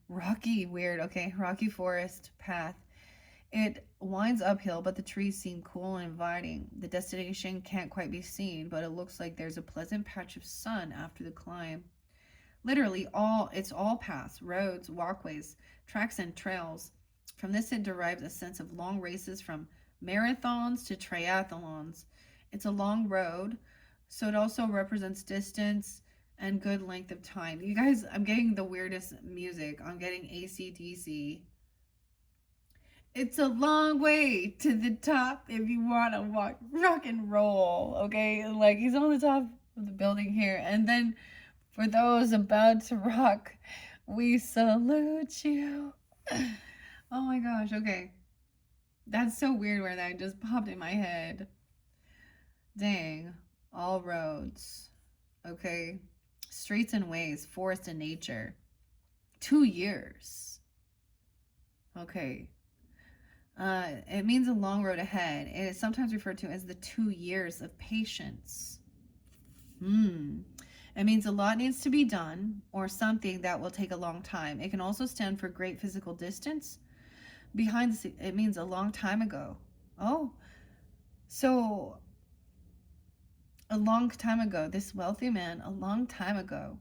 forest path. It winds uphill, but the trees seem cool and inviting. The destination can't quite be seen, but it looks like there's a pleasant patch of sun after the climb. Literally, it's all paths, roads, walkways, tracks, and trails. From this, it derives a sense of long races, from marathons to triathlons. It's a long road, so it also represents distance and good length of time. You guys, I'm getting the weirdest music. I'm getting AC/DC. It's a long way to the top if you want to walk rock and roll, okay? Like, he's on the top of the building here. And then for those about to rock, we salute you. Oh my gosh, okay. That's so weird where that just popped in my head. Dang. All roads. Okay. Streets and ways, forest and nature. 2 years. Okay. It means a long road ahead. It is sometimes referred to as the 2 years of patience. It means a lot needs to be done, or something that will take a long time. It can also stand for great physical distance. It means a long time ago. Oh, so a long time ago, this wealthy man, a long time ago.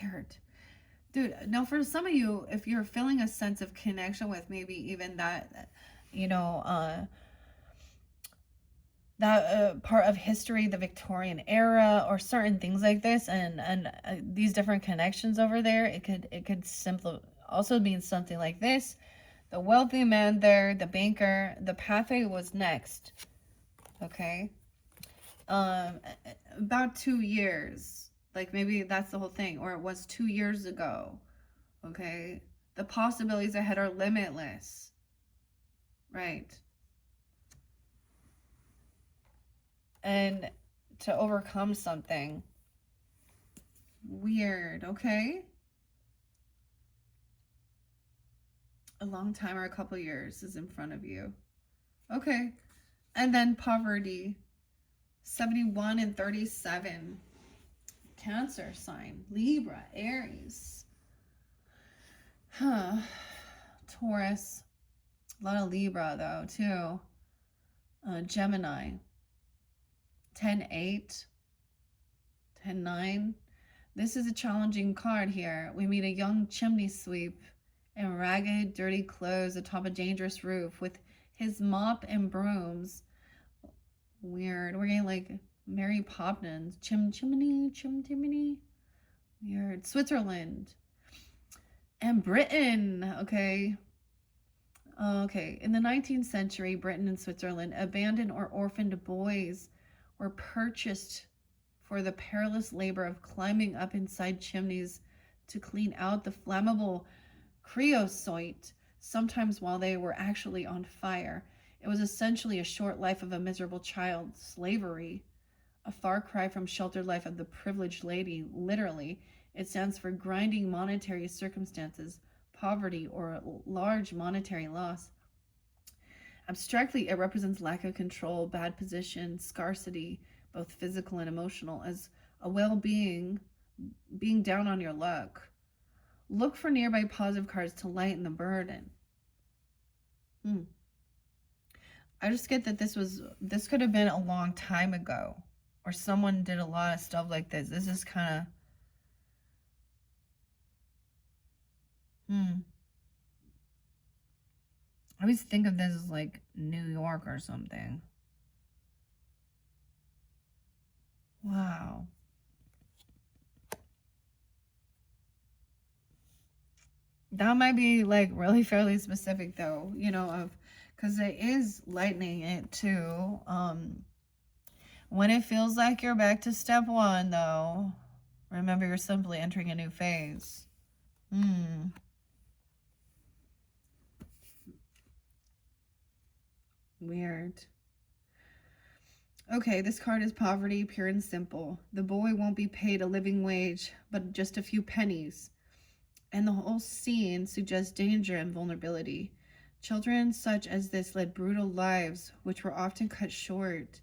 Weird. Dude, now for some of you, if you're feeling a sense of connection with maybe even that, that part of history, the Victorian era, or certain things like this, and these different connections over there, it could simply also mean something like this. The wealthy man there, the banker, the pathway was next. Okay. About 2 years. Like, maybe that's the whole thing, or it was 2 years ago. Okay. The possibilities ahead are limitless. Right. And to overcome something. Weird. Okay. A long time or a couple years is in front of you. Okay. And then poverty. 71 and 37. Cancer sign. Libra. Aries. Taurus. A lot of Libra though too. Gemini. 10-8. 10-9. This is a challenging card here. We meet a young chimney sweep in ragged, dirty clothes atop a dangerous roof with his mop and brooms. Weird. We're getting like Mary Poppins. Chimney. Weird. Switzerland. And Britain. Okay. Okay. In the 19th century, Britain and Switzerland, abandoned or orphaned boys were purchased for the perilous labor of climbing up inside chimneys to clean out the flammable creosote, sometimes while they were actually on fire. It was essentially a short life of a miserable child, slavery, a far cry from sheltered life of the privileged lady. Literally, it stands for grinding monetary circumstances, poverty, or large monetary loss. Abstractly, it represents lack of control, bad position, scarcity, both physical and emotional, as a well-being, being down on your luck. Look for nearby positive cards to lighten the burden. I just get that this could have been a long time ago, or someone did a lot of stuff like this. This is kind of, I always think of this as like New York or something. Wow. That might be like really fairly specific though, because it is lightening it too. When it feels like you're back to step one though, remember you're simply entering a new phase. Weird. Okay, this card is poverty, pure and simple. The boy won't be paid a living wage, but just a few pennies. And the whole scene suggests danger and vulnerability. Children such as this led brutal lives, which were often cut short.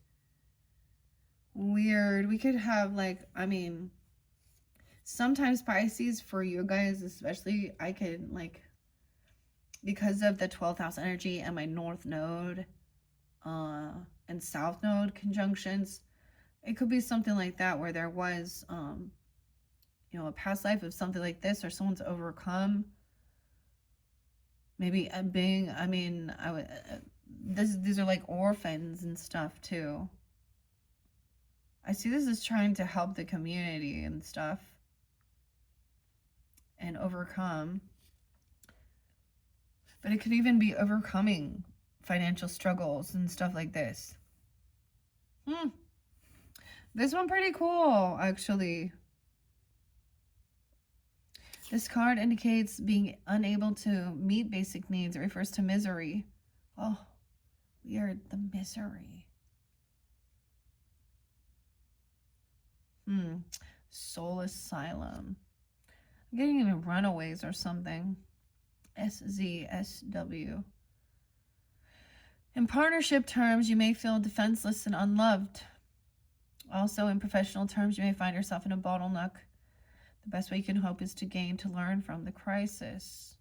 Weird. We could have, like, I mean, sometimes Pisces, for you guys especially, I could, like, because of the 12th house energy and my North Node and South Node conjunctions, it could be something like that where there was, you know, a past life of something like this, or someone's overcome. Maybe being, I mean, these are like orphans and stuff too. I see this as trying to help the community and stuff and overcome. But it could even be overcoming financial struggles and stuff like this. This one pretty cool, actually. This card indicates being unable to meet basic needs. It refers to misery. Oh, weird. The misery. Soul asylum. I'm getting even runaways or something. SZSW. In partnership terms, you may feel defenseless and unloved. Also, in professional terms, you may find yourself in a bottleneck. The best way you can hope is to gain to learn from the crisis.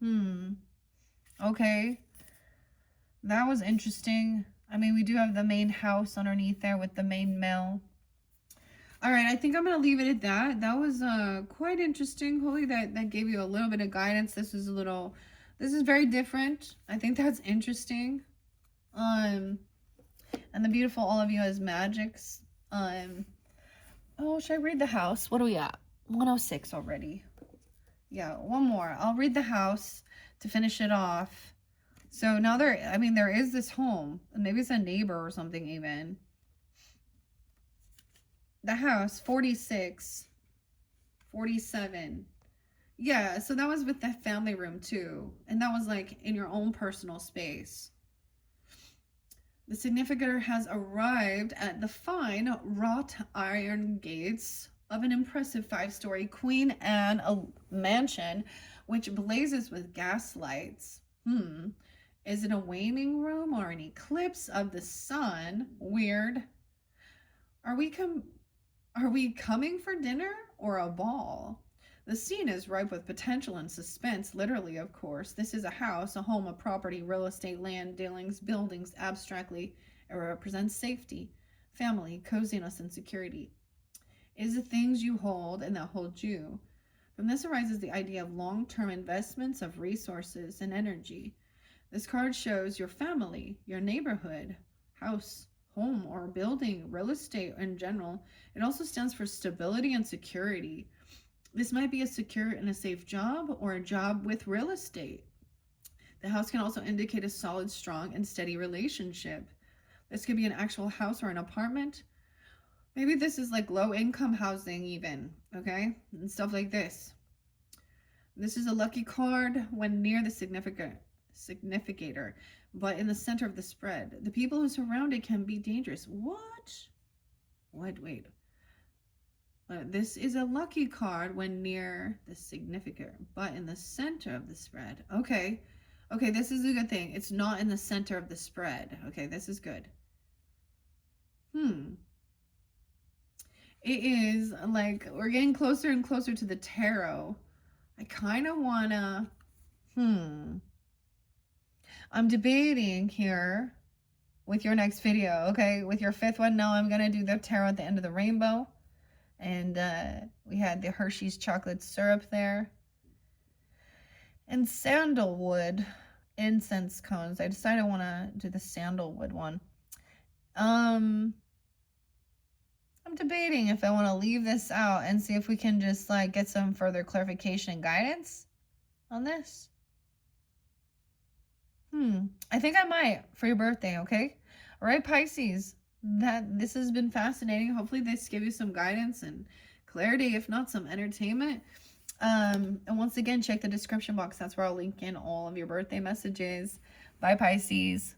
Okay. That was interesting. I mean, we do have the main house underneath there with the main male. All right, I think I'm going to leave it at that. That was quite interesting. Hopefully that gave you a little bit of guidance. This is very different. I think that's interesting. And the beautiful all of you as magics. Oh, should I read the house? What are we at? 106 already. Yeah, one more. I'll read the house to finish it off. So now there is this home. Maybe it's a neighbor or something even. The house, 46, 47. Yeah, so that was with the family room too. And that was like in your own personal space. The significator has arrived at the fine wrought iron gates of an impressive 5-story Queen Anne mansion, which blazes with gas lights. Is it a waning room or an eclipse of the sun? Weird. Are we coming for dinner or a ball? The scene is ripe with potential and suspense, literally, of course. This is a house, a home, a property, real estate, land, dealings, buildings. Abstractly, it represents safety, family, coziness, and security. It is the things you hold and that hold you. From this arises the idea of long-term investments of resources and energy. This card shows your family, your neighborhood, house, home, or building, real estate in general. It also stands for stability and security. This might be a secure and a safe job or a job with real estate. The house can also indicate a solid, strong, and steady relationship. This could be an actual house or an apartment. Maybe this is like low-income housing even, okay? And stuff like this. This is a lucky card when near the significator, but in the center of the spread. The people who surround it can be dangerous. What? Wait. This is a lucky card when near the significator, but in the center of the spread. Okay, this is a good thing. It's not in the center of the spread. Okay, this is good. It is like we're getting closer and closer to the tarot. I kind of wanna, I'm debating here with your next video, okay? With your 5th one, now I'm gonna do the tarot at the end of the rainbow. And we had the Hershey's chocolate syrup there. And sandalwood incense cones. I decided I want to do the sandalwood one. I'm debating if I want to leave this out and see if we can just like get some further clarification and guidance on this. I think I might for your birthday, okay? All right, Pisces. This has been fascinating. Hopefully this gave you some guidance and clarity, if not some entertainment. And once again, check the description box. That's where I'll link in all of your birthday messages. Bye, Pisces.